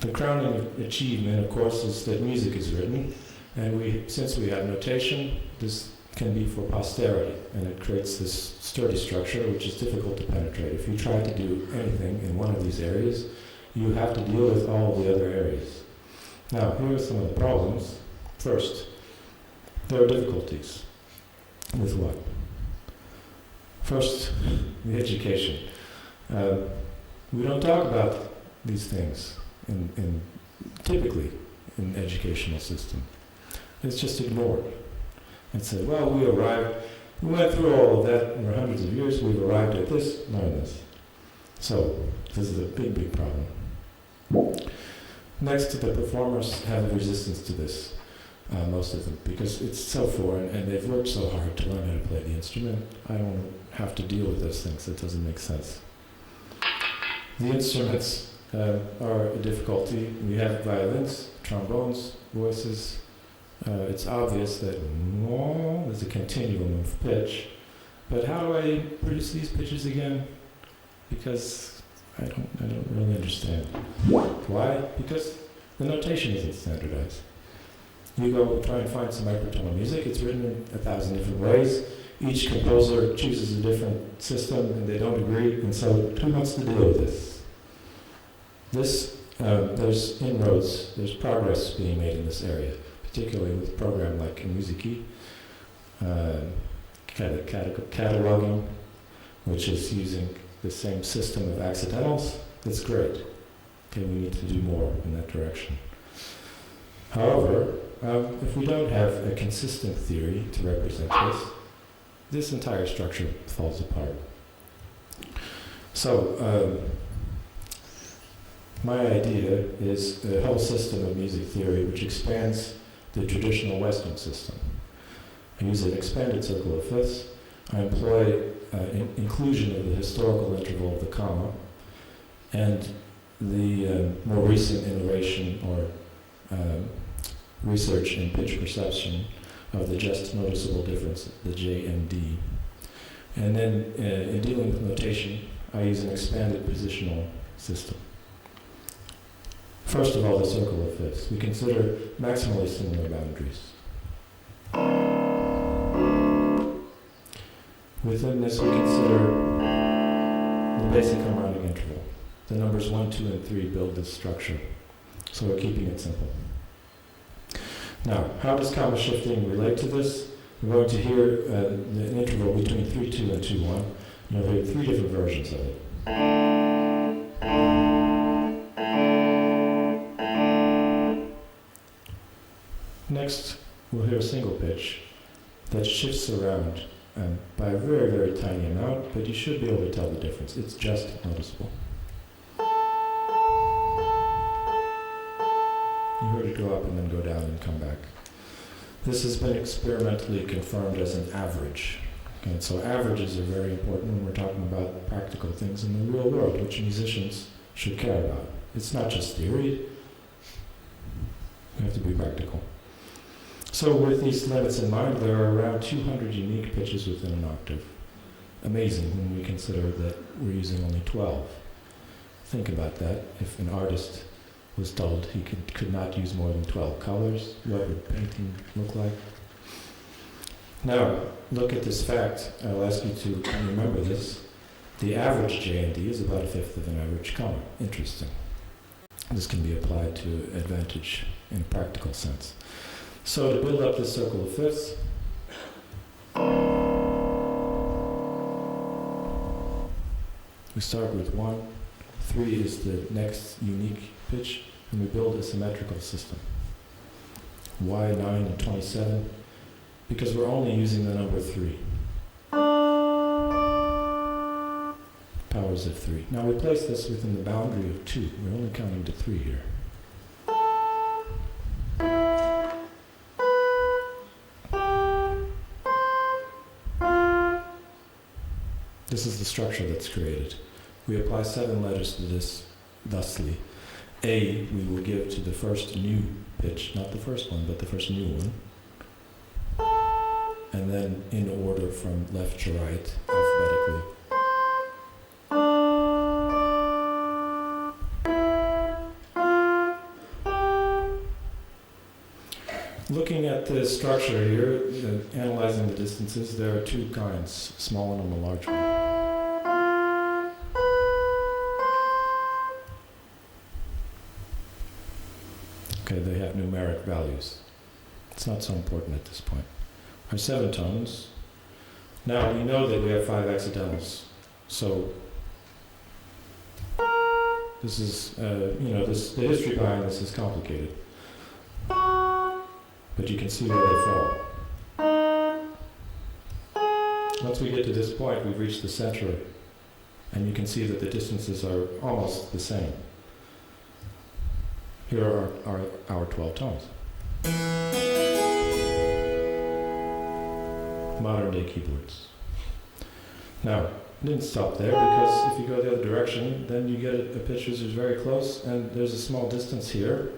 The crowning achievement, of course, is that music is written, and since we have notation, this can be for posterity, and it creates this sturdy structure which is difficult to penetrate. If you try to do anything in one of these areas, you have to deal with all the other areas. Now, here are some of the problems. First, there are difficulties. With what? First, the education. We don't talk about these things typically in the educational system. It's just ignored. And said, well, we went through all of that over hundreds of years, we've arrived at this, learn this. So, this is a big, big problem. Next, the performers have a resistance to this. Most of them, because it's so foreign and they've worked so hard to learn how to play the instrument. I don't have to deal with those things, it doesn't make sense. The instruments are a difficulty. We have violins, trombones, voices. It's obvious that there's a continuum of pitch, but how do I produce these pitches again? Because I don't really understand. Why? Because the notation isn't standardized. You go try and find some microtonal music, it's written in 1,000 different ways. Each composer chooses a different system and they don't agree, and so who wants to deal with this? There's inroads, there's progress being made in this area, particularly with a program like Musiki, cataloging, which is using the same system of accidentals. That's great. Okay, we need to do more in that direction. However, if we don't have a consistent theory to represent this entire structure falls apart. So, my idea is a whole system of music theory which expands the traditional Western system. I use an expanded circle of fifths. I employ inclusion of the historical interval of the comma and the more recent innovation or research in pitch perception of the just noticeable difference, the J and D. And then in dealing with notation, I use an expanded positional system. First of all, the circle of fifths. We consider maximally similar boundaries. Within this, we consider the basic harmonic interval. The numbers 1, 2, and 3 build this structure. So we're keeping it simple. Now, how does comma shifting relate to this? We're going to hear the interval between 3, 2, and 2, 1. You'll hear 3 different versions of it. Next, we'll hear a single pitch that shifts around by a very, very tiny amount, but you should be able to tell the difference. It's just noticeable. You heard it go up and then go down and come back. This has been experimentally confirmed as an average. Okay, so averages are very important when we're talking about practical things in the real world, which musicians should care about. It's not just theory. We have to be practical. So with these limits in mind, there are around 200 unique pitches within an octave. Amazing when we consider that we're using only 12. Think about that. If an artist was told he could not use more than 12 colors, what would painting look like? Now, look at this fact. I'll ask you to remember this. The average J&D is about a fifth of an average comma. Interesting. This can be applied to advantage in a practical sense. So to build up this circle of fifths, we start with 1. 3 is the next unique pitch, and we build a symmetrical system. Why 9 and 27? Because we're only using the number 3. Powers of 3. Now we place this within the boundary of 2. We're only counting to 3 here. This is the structure that's created. We apply 7 letters to this thusly. A we will give to the first new pitch, not the first one, but the first new one. And then in order from left to right, alphabetically. Looking at the structure here, analyzing the distances, there are 2 kinds, a small one and a large one. Okay, they have numeric values. It's not so important at this point. Our 7 tones. Now we know that we have 5 accidentals. So this is, the history behind this is complicated. But you can see where they fall. Once we get to this point, we've reached the center, and you can see that the distances are almost the same. Here are our 12 tones. Modern day keyboards. Now, it didn't stop there, because if you go the other direction, then you get a pitch which is very close, and there's a small distance here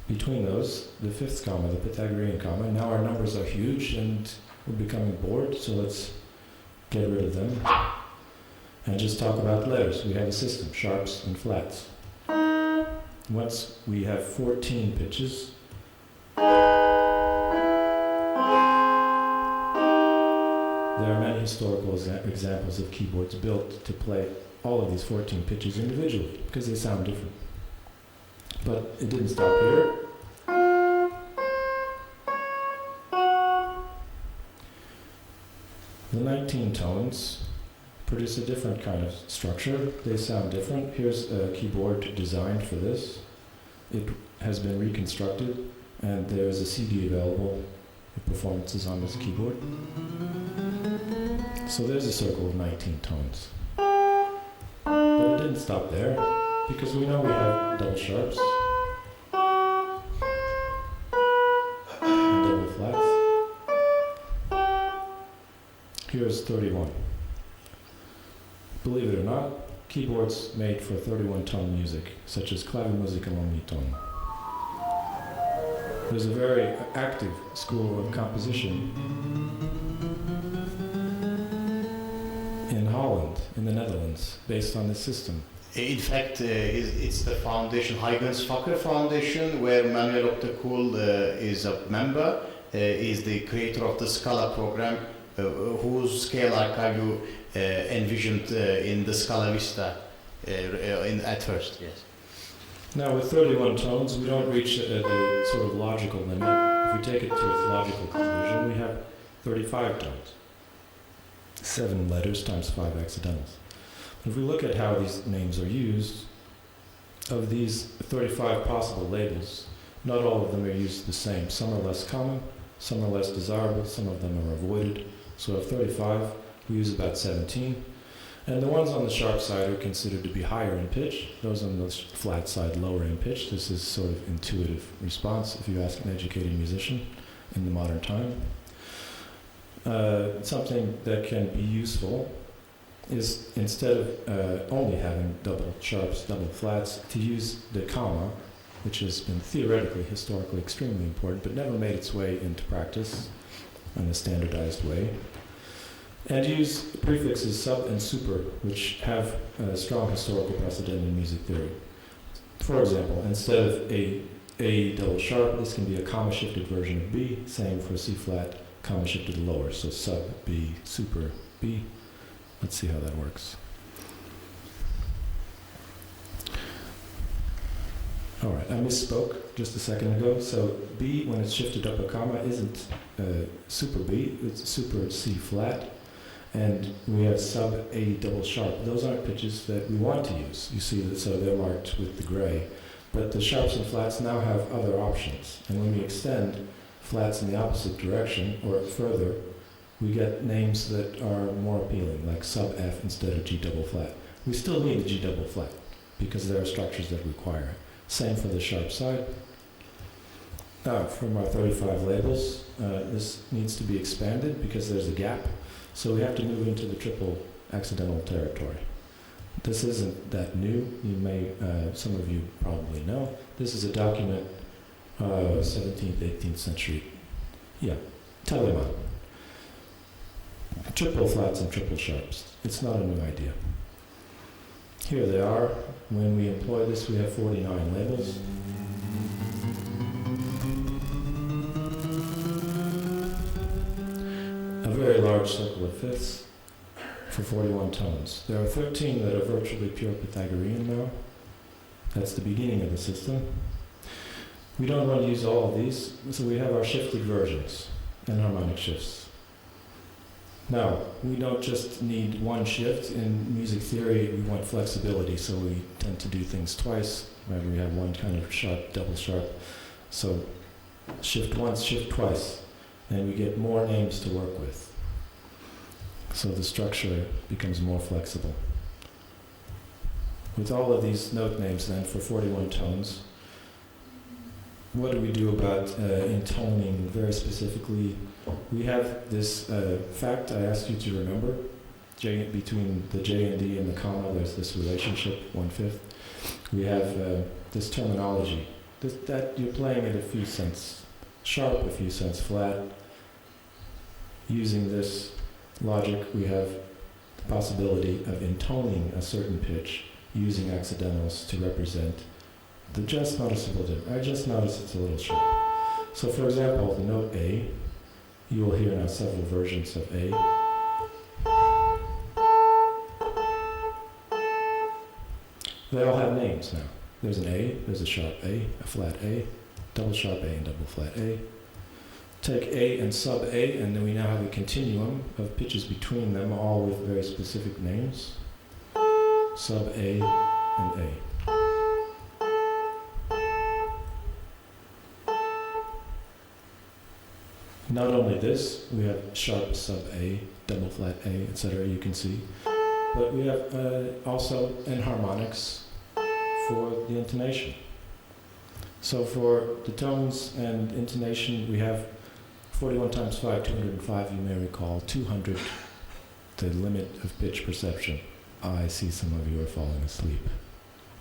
between those, the 5th comma, the Pythagorean comma. Now our numbers are huge, and we're becoming bored, so let's get rid of them and just talk about letters. We have a system, sharps and flats. Once we have 14 pitches, there are many historical examples of keyboards built to play all of these 14 pitches individually, because they sound different. But it didn't stop here. The 19 tones produce a different kind of structure. They sound different. Here's a keyboard designed for this. It has been reconstructed, and there's a CD available with performances on this keyboard. So there's a circle of 19 tones. But it didn't stop there, because we know we have double sharps and double flats. Here's 31. Believe it or not, keyboards made for 31-tone music, such as Klaviermusik and Omniton. There's a very active school of composition in Holland, in the Netherlands, based on this system. In fact, it's the foundation, Huygens Fakker Foundation, where Manuel Optekool is a member, is the creator of the Scala program, whose scale archive you envisioned in the Scala Vista at first. Yes. Now with 31 tones, we don't reach the sort of logical limit. If we take it to its logical conclusion, we have 35 tones. 7 letters times 5 accidentals. If we look at how these names are used, of these 35 possible labels, not all of them are used the same. Some are less common, some are less desirable, some of them are avoided. So of 35, we use about 17. And the ones on the sharp side are considered to be higher in pitch. Those on the flat side lower in pitch. This is sort of intuitive response if you ask an educated musician in the modern time. Something that can be useful is instead of only having double sharps, double flats, to use the comma, which has been theoretically, historically extremely important, but never made its way into practice in a standardized way. And use prefixes sub and super, which have a strong historical precedent in music theory. For example, instead of A double sharp, this can be a comma-shifted version of B, same for C flat, comma-shifted lower, so sub B, super B. Let's see how that works. All right, I misspoke just a second ago. So B, when it's shifted up a comma, isn't super B, it's super C flat. And we have sub A double sharp. Those aren't pitches that we want to use. You see that, so they're marked with the gray. But the sharps and flats now have other options. And when we extend flats in the opposite direction, or further, we get names that are more appealing, like sub F instead of G double flat. We still need the G double flat, because there are structures that require it. Same for the sharp side. Now, from our 35 labels, this needs to be expanded because there's a gap. So we have to move into the triple accidental territory. This isn't that new. You may, some of you probably know. This is a document, 17th, 18th century. Yeah, Telemann. Triple flats and triple sharps. It's not a new idea. Here they are. When we employ this, we have 49 labels. A very large circle of fifths for 41 tones. There are 13 that are virtually pure Pythagorean now. That's the beginning of the system. We don't want to use all of these, so we have our shifted versions and harmonic shifts. Now, we don't just need one shift. In music theory, we want flexibility, so we tend to do things twice. Right? We have one kind of sharp, double sharp. So shift once, shift twice, and we get more names to work with. So the structure becomes more flexible. With all of these note names then for 41 tones, what do we do about intoning very specifically? We have this fact I asked you to remember. Between the J and D and the comma, there's this relationship, 1/5. We have this terminology, that you're playing at a few cents sharp, a few cents flat. Using this logic, we have the possibility of intoning a certain pitch using accidentals to represent the just noticeable difference. I just noticed it's a little sharp. So for example, the note A, you will hear now several versions of A. They all have names now. There's an A, there's a sharp A, a flat A, double sharp A and double flat A. Take A and sub A, and then we now have a continuum of pitches between them, all with very specific names. Sub A and A. Not only this, we have sharp sub A, double flat A, etc. you can see. But we have also enharmonics for the intonation. So for the tones and intonation, we have 41 times 5, 205, you may recall, 200, the limit of pitch perception. I see some of you are falling asleep.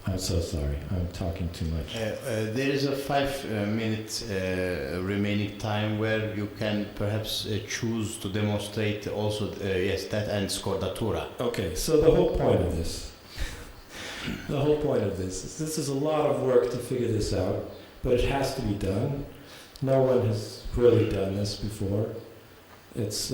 I'm so sorry, I'm talking too much. There is a 5-minute remaining time where you can perhaps choose to demonstrate also, yes, that and scordatura. Okay, so the whole point of this, is this is a lot of work to figure this out, but it has to be done. No one has really done this before. There's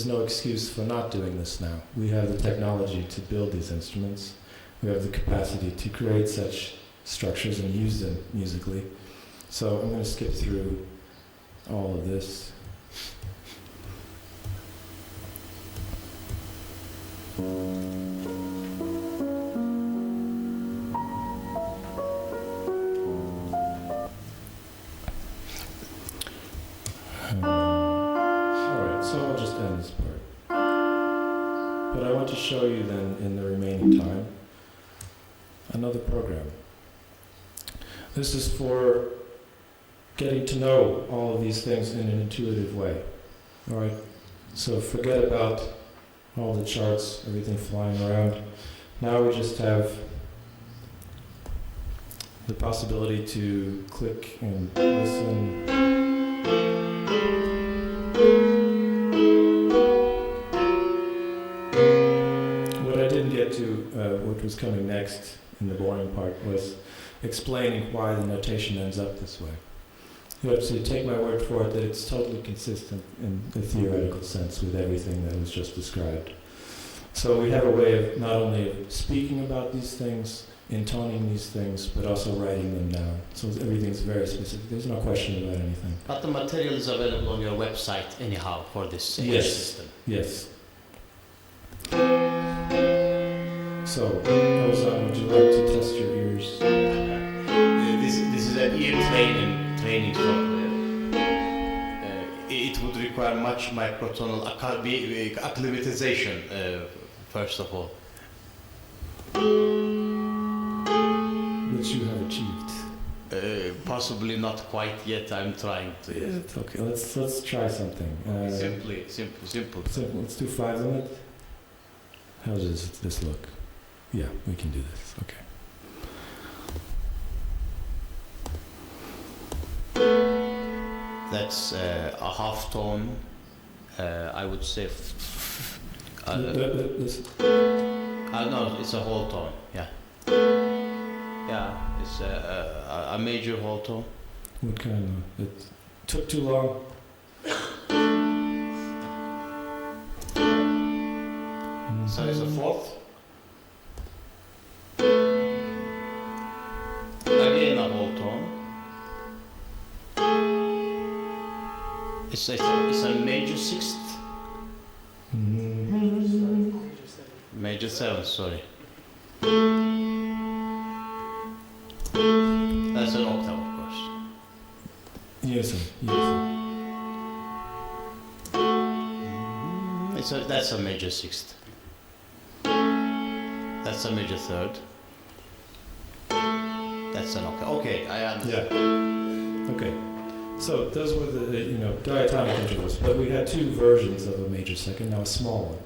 no excuse for not doing this now. We have the technology to build these instruments. We have the capacity to create such structures and use them musically. So I'm going to skip through all of this. Alright, so I'll just end this part. But I want to show you then, in the remaining time, another program. This is for getting to know all of these things in an intuitive way. All right? So forget about all the charts, everything flying around. Now we just have the possibility to click and listen. What I didn't get to, what was coming next in the boring part, was explaining why the notation ends up this way. You have to take my word for it that it's totally consistent in a theoretical sense with everything that was just described. So we have a way of not only of speaking about these things, intoning these things, but also writing them down. So everything's very specific. There's no question about anything. But the material is available on your website anyhow for this Yes. system. Yes. So, Ozan, would you like to test your ears? This is an ear training software. It would require much microtonal acclimatization, first of all. Which you have achieved. Possibly not quite yet. I'm trying to. Yeah, it's okay. Let's try something. Simple. So let's do 5 minutes. How does this look? Yeah, we can do this. Okay. That's a half tone. I would say. No, it's a whole tone. Yeah. Yeah, it's a major whole tone. What kind of? It took too long. So it's a fourth. Again a whole tone. It's a major sixth. Major seventh, sorry. That's an octave, of course. Yes, sir. Yes, sir. That's a major sixth. That's a major third. That's an octave. Okay, I understand. Yeah. Okay. So those were the diatonic intervals, but we had 2 versions of a major second. Now a small one,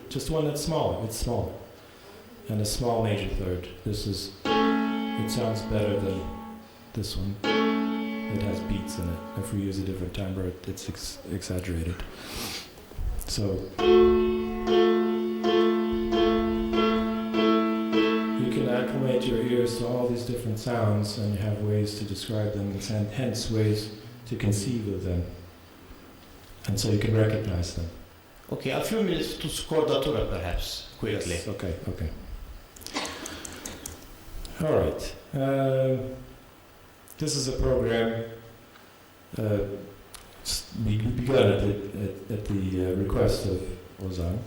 just one that's smaller. It's smaller, and a small major third. This is. It sounds better than this one. It has beats in it. If we use a different timbre, it's exaggerated. So you can acclimate your ears to all these different sounds, and you have ways to describe them, and hence ways to conceive of them. And so you can recognize them. Okay, a few minutes to scordatura, perhaps, quickly. Yes, okay. All right. This is a program begun at the request of Ozan.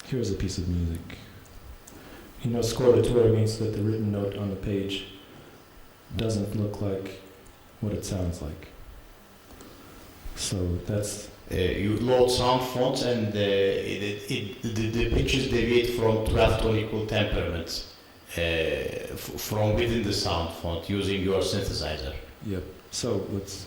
Here's a piece of music. Scordatura means that the written note on the page doesn't look like what it sounds like. So that's... You load sound fonts and the pitches deviate from 12 tonical temperaments from within the sound font using your synthesizer. Yep. So let's...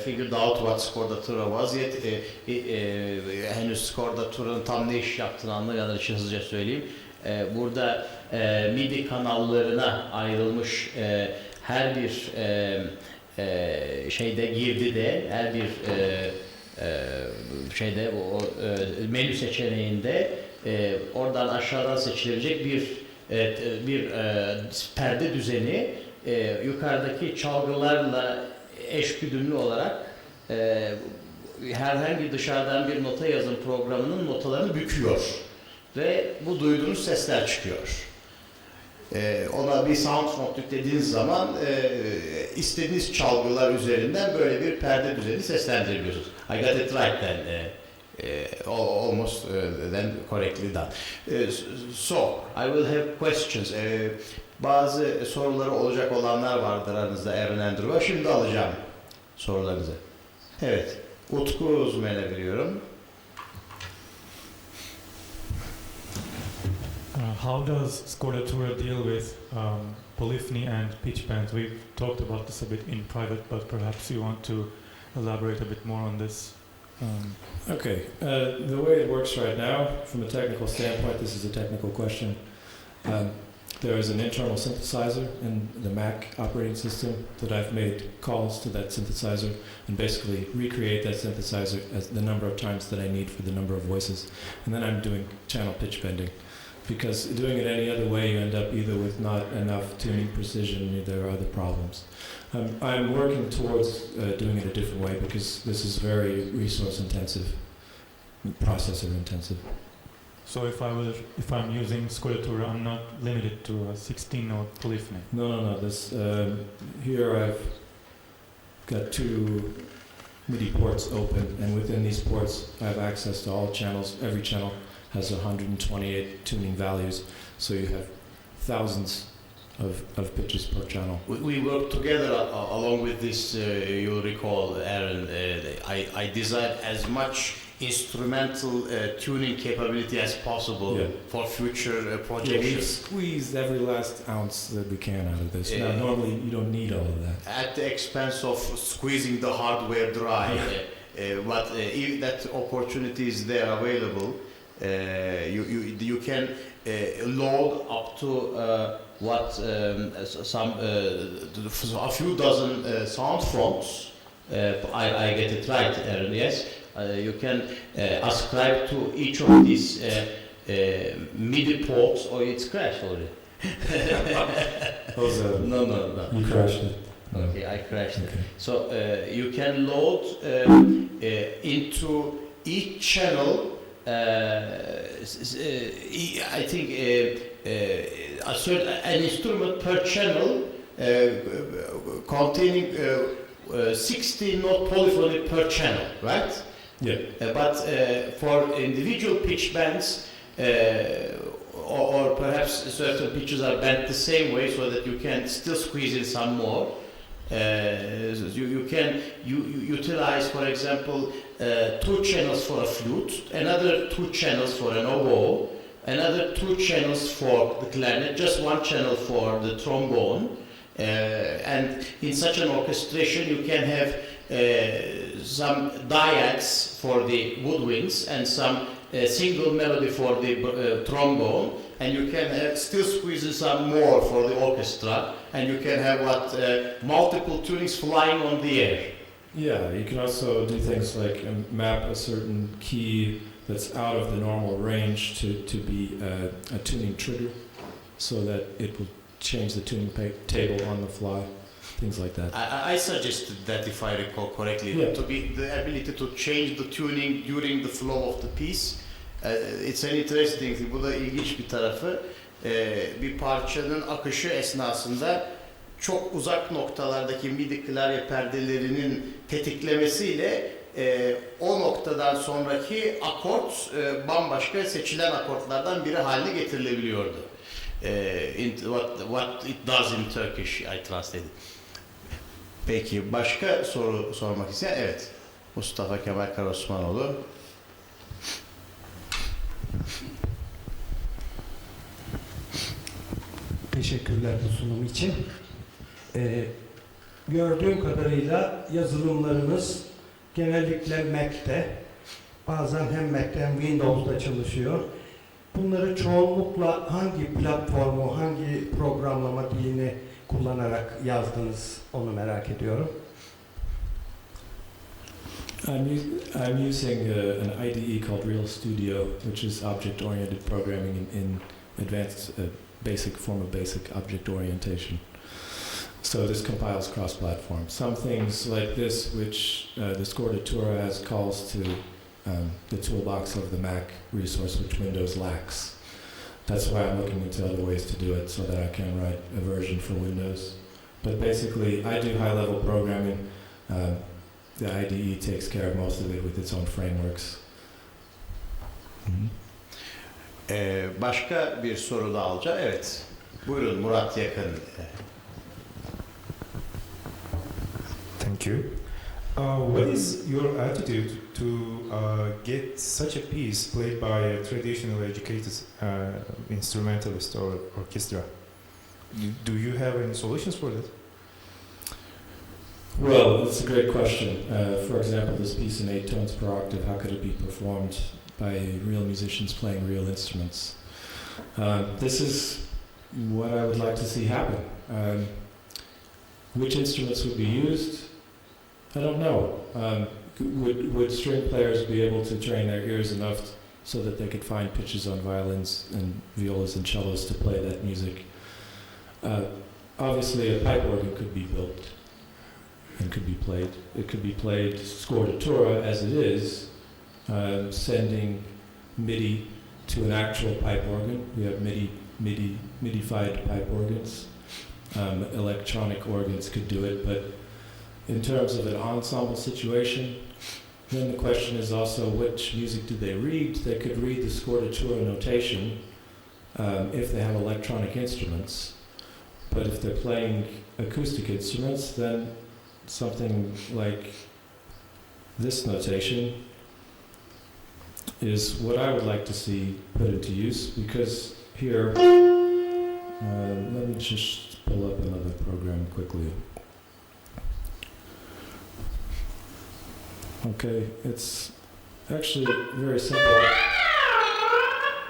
figured out what skordatura was yet. Henüz skordatura'nın tam ne iş yaptığını anlamayanlar için hızlıca söyleyeyim. Burada MIDI kanallarına ayrılmış her bir şeyde girdide, her bir şeyde o menü seçeneğinde oradan aşağıdan seçilebilecek bir perde düzeni yukarıdaki çalgılarla eşgüdümlü olarak herhangi dışarıdan bir nota yazım programının notalarını büküyor ve bu duyduğunuz sesler çıkıyor. Ona bir sound font yüklediğiniz zaman istediğiniz çalgılar üzerinden böyle bir perde düzeni seslendirebiliyorsunuz. I got it right then. Almost then correctly done. So, I will have questions. Bazı soruları olacak olanlar vardır aranızda Aaron Andrew'a. Şimdi alacağım sorularınızı. Evet, Utku Uzmen'e veriyorum. How does scordatura deal with polyphony and pitch bends? We've talked about this a bit in private, but perhaps you want to elaborate a bit more on this. Okay, the way it works right now, from a technical standpoint, this is a technical question. There is an internal synthesizer in the Mac operating system that I've made calls to that synthesizer and basically recreate that synthesizer as the number of times that I need for the number of voices. And then I'm doing channel pitch bending. Because doing it any other way, you end up either with not enough tuning precision, or there are other problems. I'm working towards doing it a different way because this is very resource intensive, processor intensive. So if I'm using scordatura, I'm not limited to a 16-note polyphony. No. This here I've got 2 MIDI ports open, and within these ports I have access to all channels. Every channel has 128 tuning values, so you have thousands of pitches per channel. We worked together along with this, you'll recall, Aaron, I designed as much instrumental tuning capability as possible for future projections. We've squeezed every last ounce that we can out of this. Now, normally you don't need all of that. At the expense of squeezing the hardware dry, but if that opportunity is there available, you can load up to a few dozen sound fronts. I get it right, Aaron, yes? You can ascribe to each of these MIDI ports, or it's crashed already. No. You crashed it. Okay, I crashed it. So you can load into each channel I think an instrument per channel containing 16-note polyphony per channel, right? Yeah. But for individual pitch bends, or perhaps certain pitches are bent the same way so that you can still squeeze in some more. You can utilize, for example, 2 channels for a flute, another 2 channels for an oboe, another 2 channels for the clarinet, just 1 channel for the trombone. And in such an orchestration you can have some dyads for the woodwinds and some single melody for the trombone, and you can still squeeze in some more for the orchestra, and you can have multiple tunings flying on the air. Yeah, you can also do things like map a certain key that's out of the normal range to be a tuning trigger, so that it will change the tuning table on the fly, things like that. I suggested that, if I recall correctly, to be the ability to change the tuning during the flow of the piece. It's an interesting thing. Bu da ilginç bir tarafı. Bir parçanın akışı esnasında çok uzak noktalardaki MIDI klavye perdelerinin tetiklemesiyle o noktadan sonraki akort bambaşka seçilen akortlardan biri haline getirilebiliyordu. What it does in Turkish, I translated. Peki başka soru sormak isteyen? Evet. Mustafa Kemal Karosmanoğlu. Teşekkürler bu sunum için. gördüğüm kadarıyla yazılımlarınız genellikle Mac'te, bazen hem Mac'te hem Windows'da çalışıyor. Bunları çoğunlukla hangi platformu, hangi programlama dilini kullanarak yazdınız, onu merak ediyorum. I'm using an IDE called Real Studio, which is object-oriented programming in advanced basic form of basic object orientation. So this compiles cross-platform. Some things like this, which the Scordatura has calls to the toolbox of the Mac resource, which Windows lacks. That's why I'm looking into other ways to do it so that I can write a version for Windows. But basically, I do high-level programming. The IDE takes care of most of it with its own frameworks. Başka bir soru da alacağım. Evet. Buyurun Murat Yakın. Thank you. What is your attitude to get such a piece played by a traditionally educated instrumentalist or orchestra? Do you have any solutions for that? Well, that's a great question. For example, this piece in 8 tones per octave, how could it be performed by real musicians playing real instruments? This is what I would like to see happen. Which instruments would be used? I don't know. Would string players be able to train their ears enough so that they could find pitches on violins and violas and cellos to play that music? Obviously, a pipe organ could be built and could be played. It could be played scordatura as it is, sending MIDI to an actual pipe organ. We have MIDI-fied pipe organs. Electronic organs could do it, but in terms of an ensemble situation, then the question is also which music do they read? They could read the scordatura notation if they have electronic instruments, but if they're playing acoustic instruments, then something like this notation is what I would like to see put into use, because here, let me just pull up another program quickly. Okay, it's actually very simple,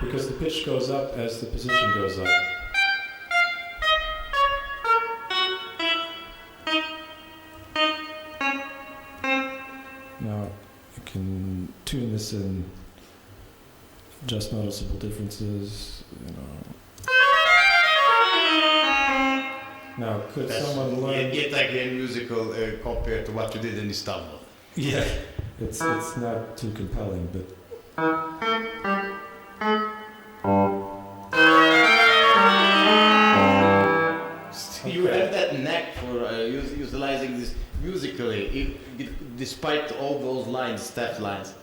because the pitch goes up as the position goes up. Now, you can tune this in just noticeable differences, you know. Now, could someone learn... Yet again musical compared to what you did in Istanbul. Yeah, it's not too compelling, but... You have that knack for utilizing this musically, despite all those lines, step lines.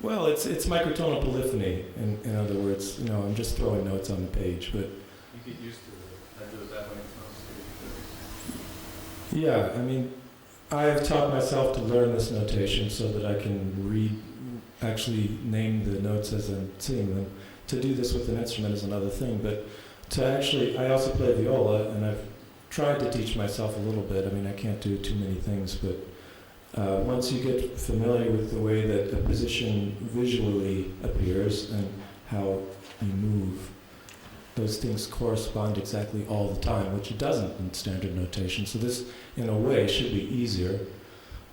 Well, it's microtonal polyphony, in other words. You know, I'm just throwing notes on the page, but... You get used to it. I do it that way. Yeah, I mean, I've taught myself to learn this notation so that I can actually name the notes as I'm singing them. To do this with an instrument is another thing, but to actually, I also play viola, and I've tried to teach myself a little bit. I mean, I can't do too many things, but once you get familiar with the way that a position visually appears and how you move, those things correspond exactly all the time, which it doesn't in standard notation. So this, in a way, should be easier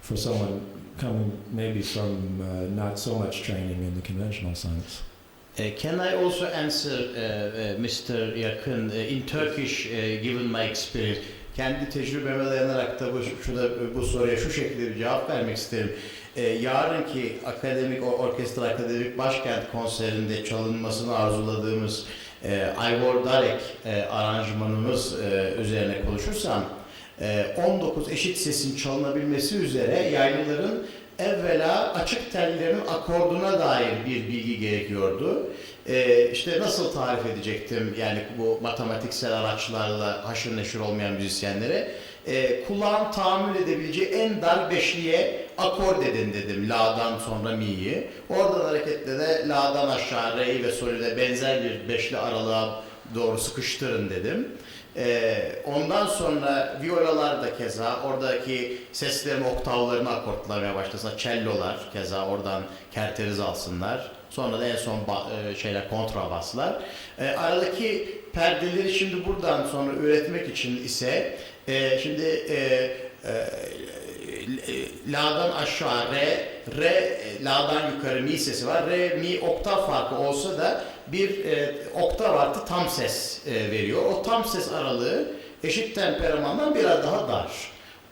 for someone coming maybe from not so much training in the conventional sense. Can I also answer Mr. Yakın in Turkish, given my experience? Kendi tecrübeme dayanarak da bu soruya şu şekilde bir cevap vermek isterim. Yarınki orkestra akademik Başkent konserinde çalınmasını arzuladığımız Ivor Darek aranjmanımız üzerine konuşursam 19 eşit sesin çalınabilmesi üzere yaylıların evvela açık tellerin akorduna dair bir bilgi gerekiyordu. İşte nasıl tarif edecektim yani bu matematiksel araçlarla haşır neşir olmayan müzisyenlere kulağın tahammül edebileceği en dar beşliğe akord edin dedim. La'dan sonra mi'yi. Oradan hareketle de la'dan aşağı re'yi ve sol'ü de benzer bir beşli aralığa doğru sıkıştırın dedim. Ondan sonra viyolalar da keza oradaki seslerin oktavlarını akortlamaya başlasa, cellolar keza oradan kerteriz alsınlar. Sonra da en son kontrabaslar. Aradaki perdeleri şimdi buradan sonra üretmek için ise şimdi la'dan aşağı re la'dan yukarı mi sesi var. Re mi oktav farkı olsa da bir oktav artı tam ses veriyor. O tam ses aralığı eşit temperamandan biraz daha dar.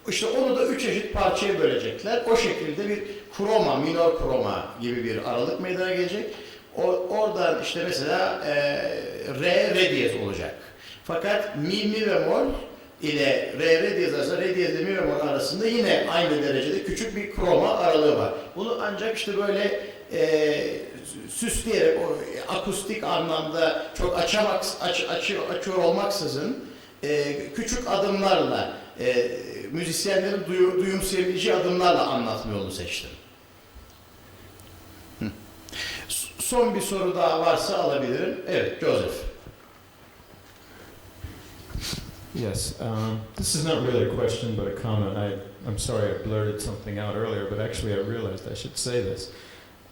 İşte onu da 3 eşit parçaya bölecekler. O şekilde bir kroma, minor kroma gibi bir aralık meydana gelecek. Oradan işte mesela re diyez olacak. Fakat mi bemol ile re diyez arasında, re diyez ile mi bemol arasında yine aynı derecede küçük bir kroma aralığı var. Bunu ancak işte böyle süsleyerek, akustik anlamda çok açıyor olmaksızın küçük adımlarla, müzisyenlerin duyumsayabileceği adımlarla anlatma yolunu seçtim. Son bir soru daha varsa alabilirim. Evet, Joseph. Yes, this is not really a question but a comment. I'm sorry I blurted something out earlier, but actually I realized I should say this.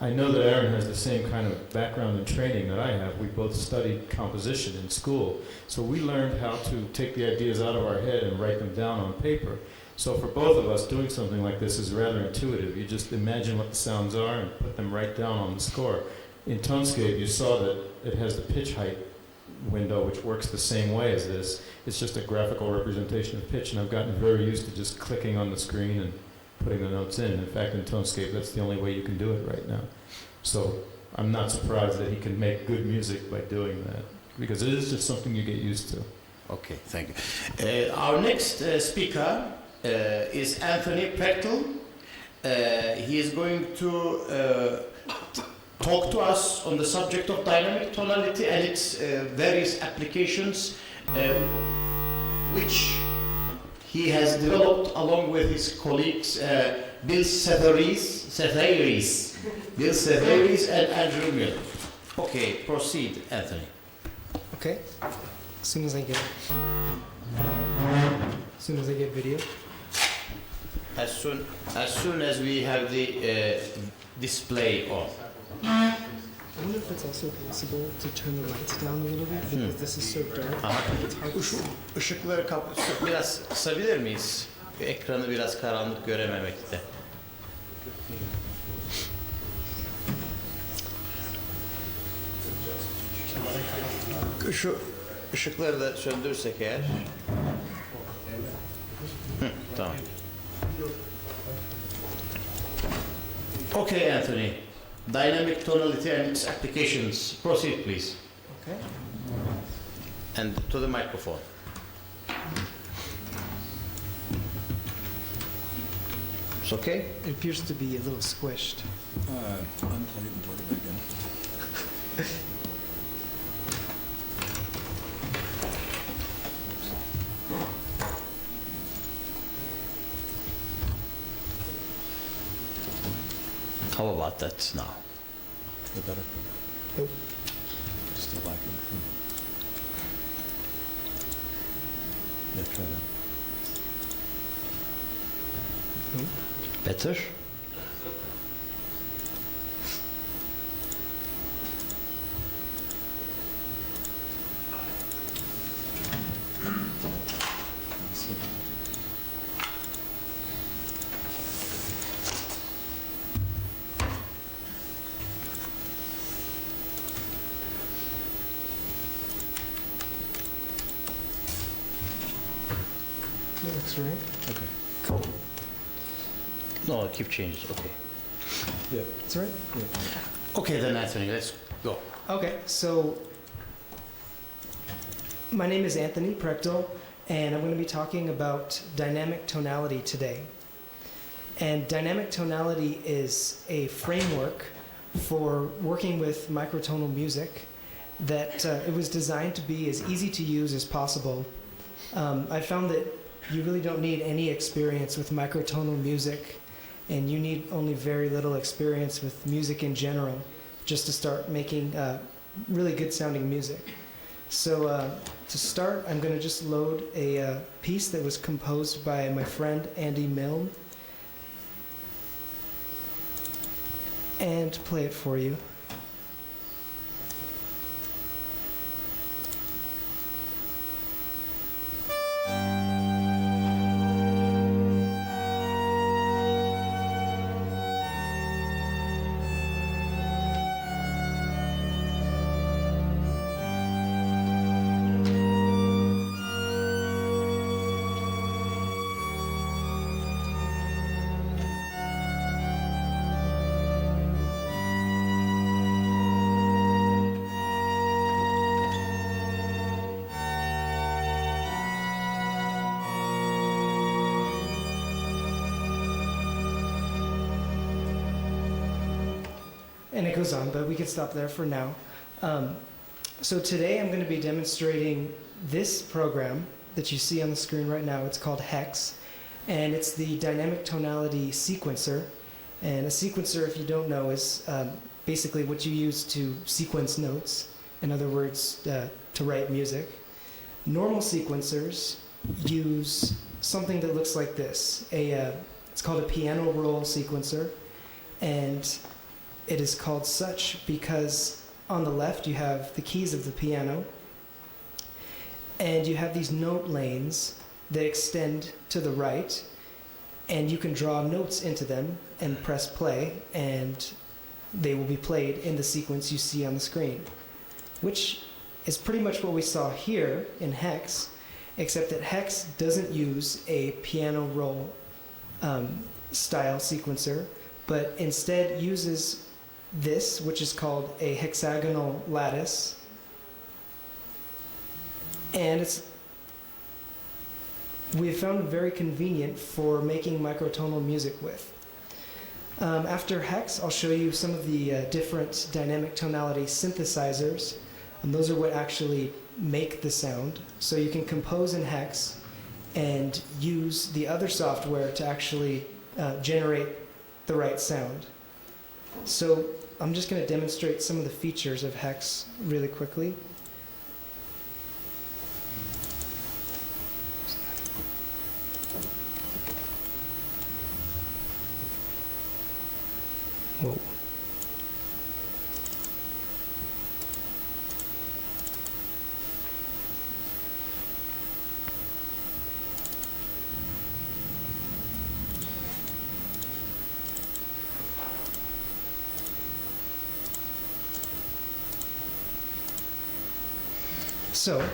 I know that Aaron has the same kind of background and training that I have. We both studied composition in school, so we learned how to take the ideas out of our head and write them down on paper. So for both of us, doing something like this is rather intuitive. You just imagine what the sounds are and put them right down on the score. In Tonescape, you saw that it has the pitch height window, which works the same way as this. It's just a graphical representation of pitch, and I've gotten very used to just clicking on the screen and putting the notes in. In fact, in Tonescape, that's the only way you can do it right now. So I'm not surprised that he can make good music by doing that, because it is just something you get used to. Okay, thank you. Our next speaker is Anthony Prechtel. He is going to talk to us on the subject of dynamic tonality and its various applications, which he has developed along with his colleagues Bill Setheris and Andrew Miller. Okay, proceed, Anthony. Okay. As soon as I get video. As soon as we have the display on. I wonder if it's also possible to turn the lights down a little bit because this is so dark. It's hard to see. Işıkları biraz kısabilir miyiz? Ekranı biraz karanlık görememekte. Şu ışıkları da söndürürsek eğer. Tamam. Okay, Anthony. Dynamic tonality and its applications. Proceed, please. Okay. And to the microphone. It's okay? It appears to be a little squished. Unplug it and plug it back in. How about that now? Is it better? Nope. Still lacking. Yeah, try that. Better? That looks right. Okay. Cool. No, keep changes. Okay. Yeah. That's right. Okay then, Anthony, let's go. Okay, so my name is Anthony Prechtel, and I'm going to be talking about dynamic tonality today. And dynamic tonality is a framework for working with microtonal music that it was designed to be as easy to use as possible. I found that you really don't need any experience with microtonal music, and you need only very little experience with music in general just to start making really good sounding music. So to start, I'm going to just load a piece that was composed by my friend Andy Milne and play it for you. And it goes on, but we can stop there for now. So today I'm going to be demonstrating this program that you see on the screen right now. It's called Hex, and it's the dynamic tonality sequencer. And a sequencer, if you don't know, is basically what you use to sequence notes. In other words, to write music. Normal sequencers use something that looks like this. It's called a piano roll sequencer, and it is called such because on the left you have the keys of the piano, and you have these note lanes that extend to the right, and you can draw notes into them and press play, and they will be played in the sequence you see on the screen, which is pretty much what we saw here in Hex, except that Hex doesn't use a piano roll style sequencer, but instead uses this, which is called a hexagonal lattice, and we have found it very convenient for making microtonal music with. After Hex, I'll show you some of the different dynamic tonality synthesizers, and those are what actually make the sound. So you can compose in Hex and use the other software to actually generate the right sound. So I'm just going to demonstrate some of the features of Hex really quickly. Whoa. So,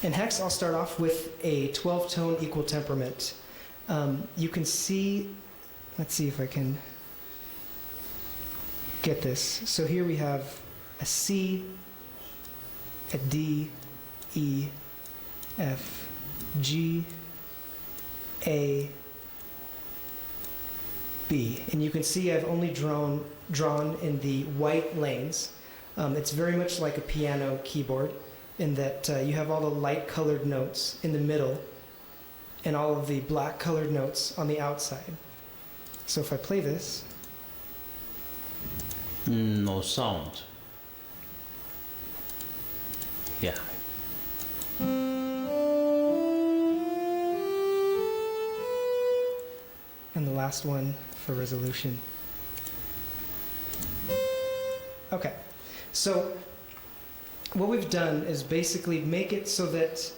in Hex, I'll start off with a 12-tone equal temperament. You can see, let's see if I can get this. So here we have a C, a D, E, F, G, A, B. And you can see I've only drawn in the white lanes. It's very much like a piano keyboard, in that you have all the light colored notes in the middle and all of the black colored notes on the outside. So if I play this. No sound. Yeah. And the last one for resolution. Okay, so what we've done is basically make it so that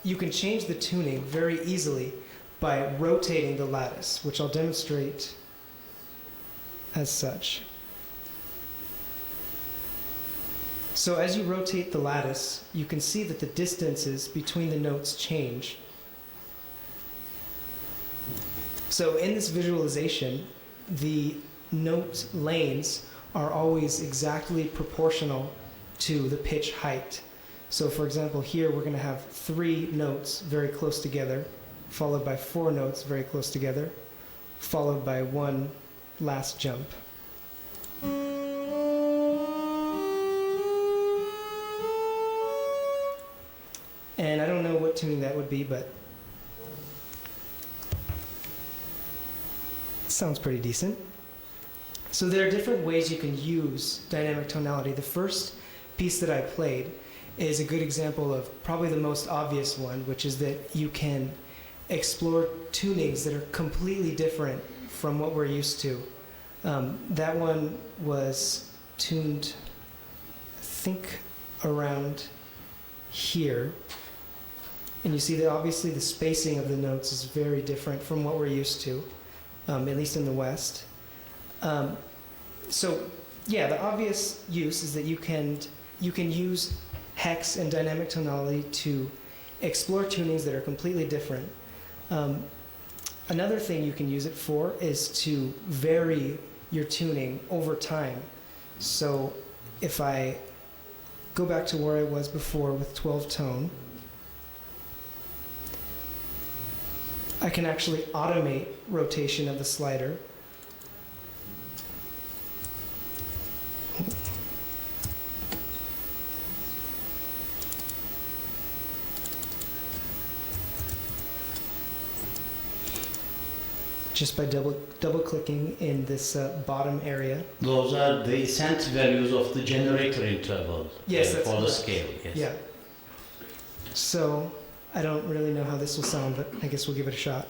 you can change the tuning very easily by rotating the lattice, which I'll demonstrate as such. So as you rotate the lattice, you can see that the distances between the notes change. So in this visualization, the note lanes are always exactly proportional to the pitch height. So for example, here we're going to have 3 notes very close together, followed by 4 notes very close together, followed by 1 last jump. And I don't know what tuning that would be, but it sounds pretty decent. So there are different ways you can use dynamic tonality. The first piece that I played is a good example of probably the most obvious one, which is that you can explore tunings that are completely different from what we're used to. That one was tuned, I think, around here. And you see that obviously the spacing of the notes is very different from what we're used to, at least in the West. So yeah, the obvious use is that you can use hex and dynamic tonality to explore tunings that are completely different. Another thing you can use it for is to vary your tuning over time. So if I go back to where I was before with 12 tone, I can actually automate rotation of the slider. Just by double clicking in this bottom area. Those are the cent values of the generator interval. Yes, that's for the correct. scale. Yes. Yeah. So I don't really know how this will sound, but I guess we'll give it a shot.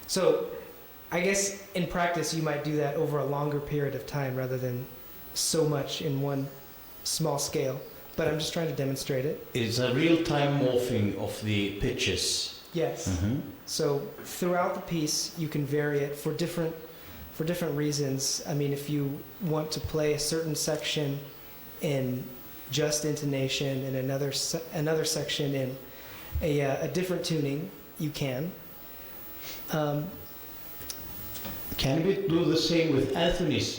So I guess in practice you might do that over a longer period of time rather than so much in one small scale. But I'm just trying to demonstrate it. It's a real-time morphing of the pitches. Yes. So throughout the piece, you can vary it for different reasons. I mean, if you want to play a certain section in just intonation and another section in a different tuning, you can. Can we do the same with Andrew's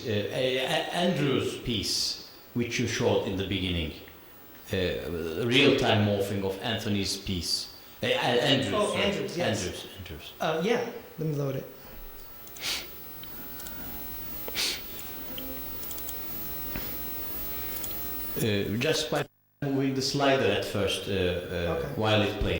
piece, which you showed in the beginning? Real-time morphing of Anthony's piece. Andrew's. Oh, Andrew's, yes. Andrew's. Yeah, let me load it. Just by moving the slider at first while it plays.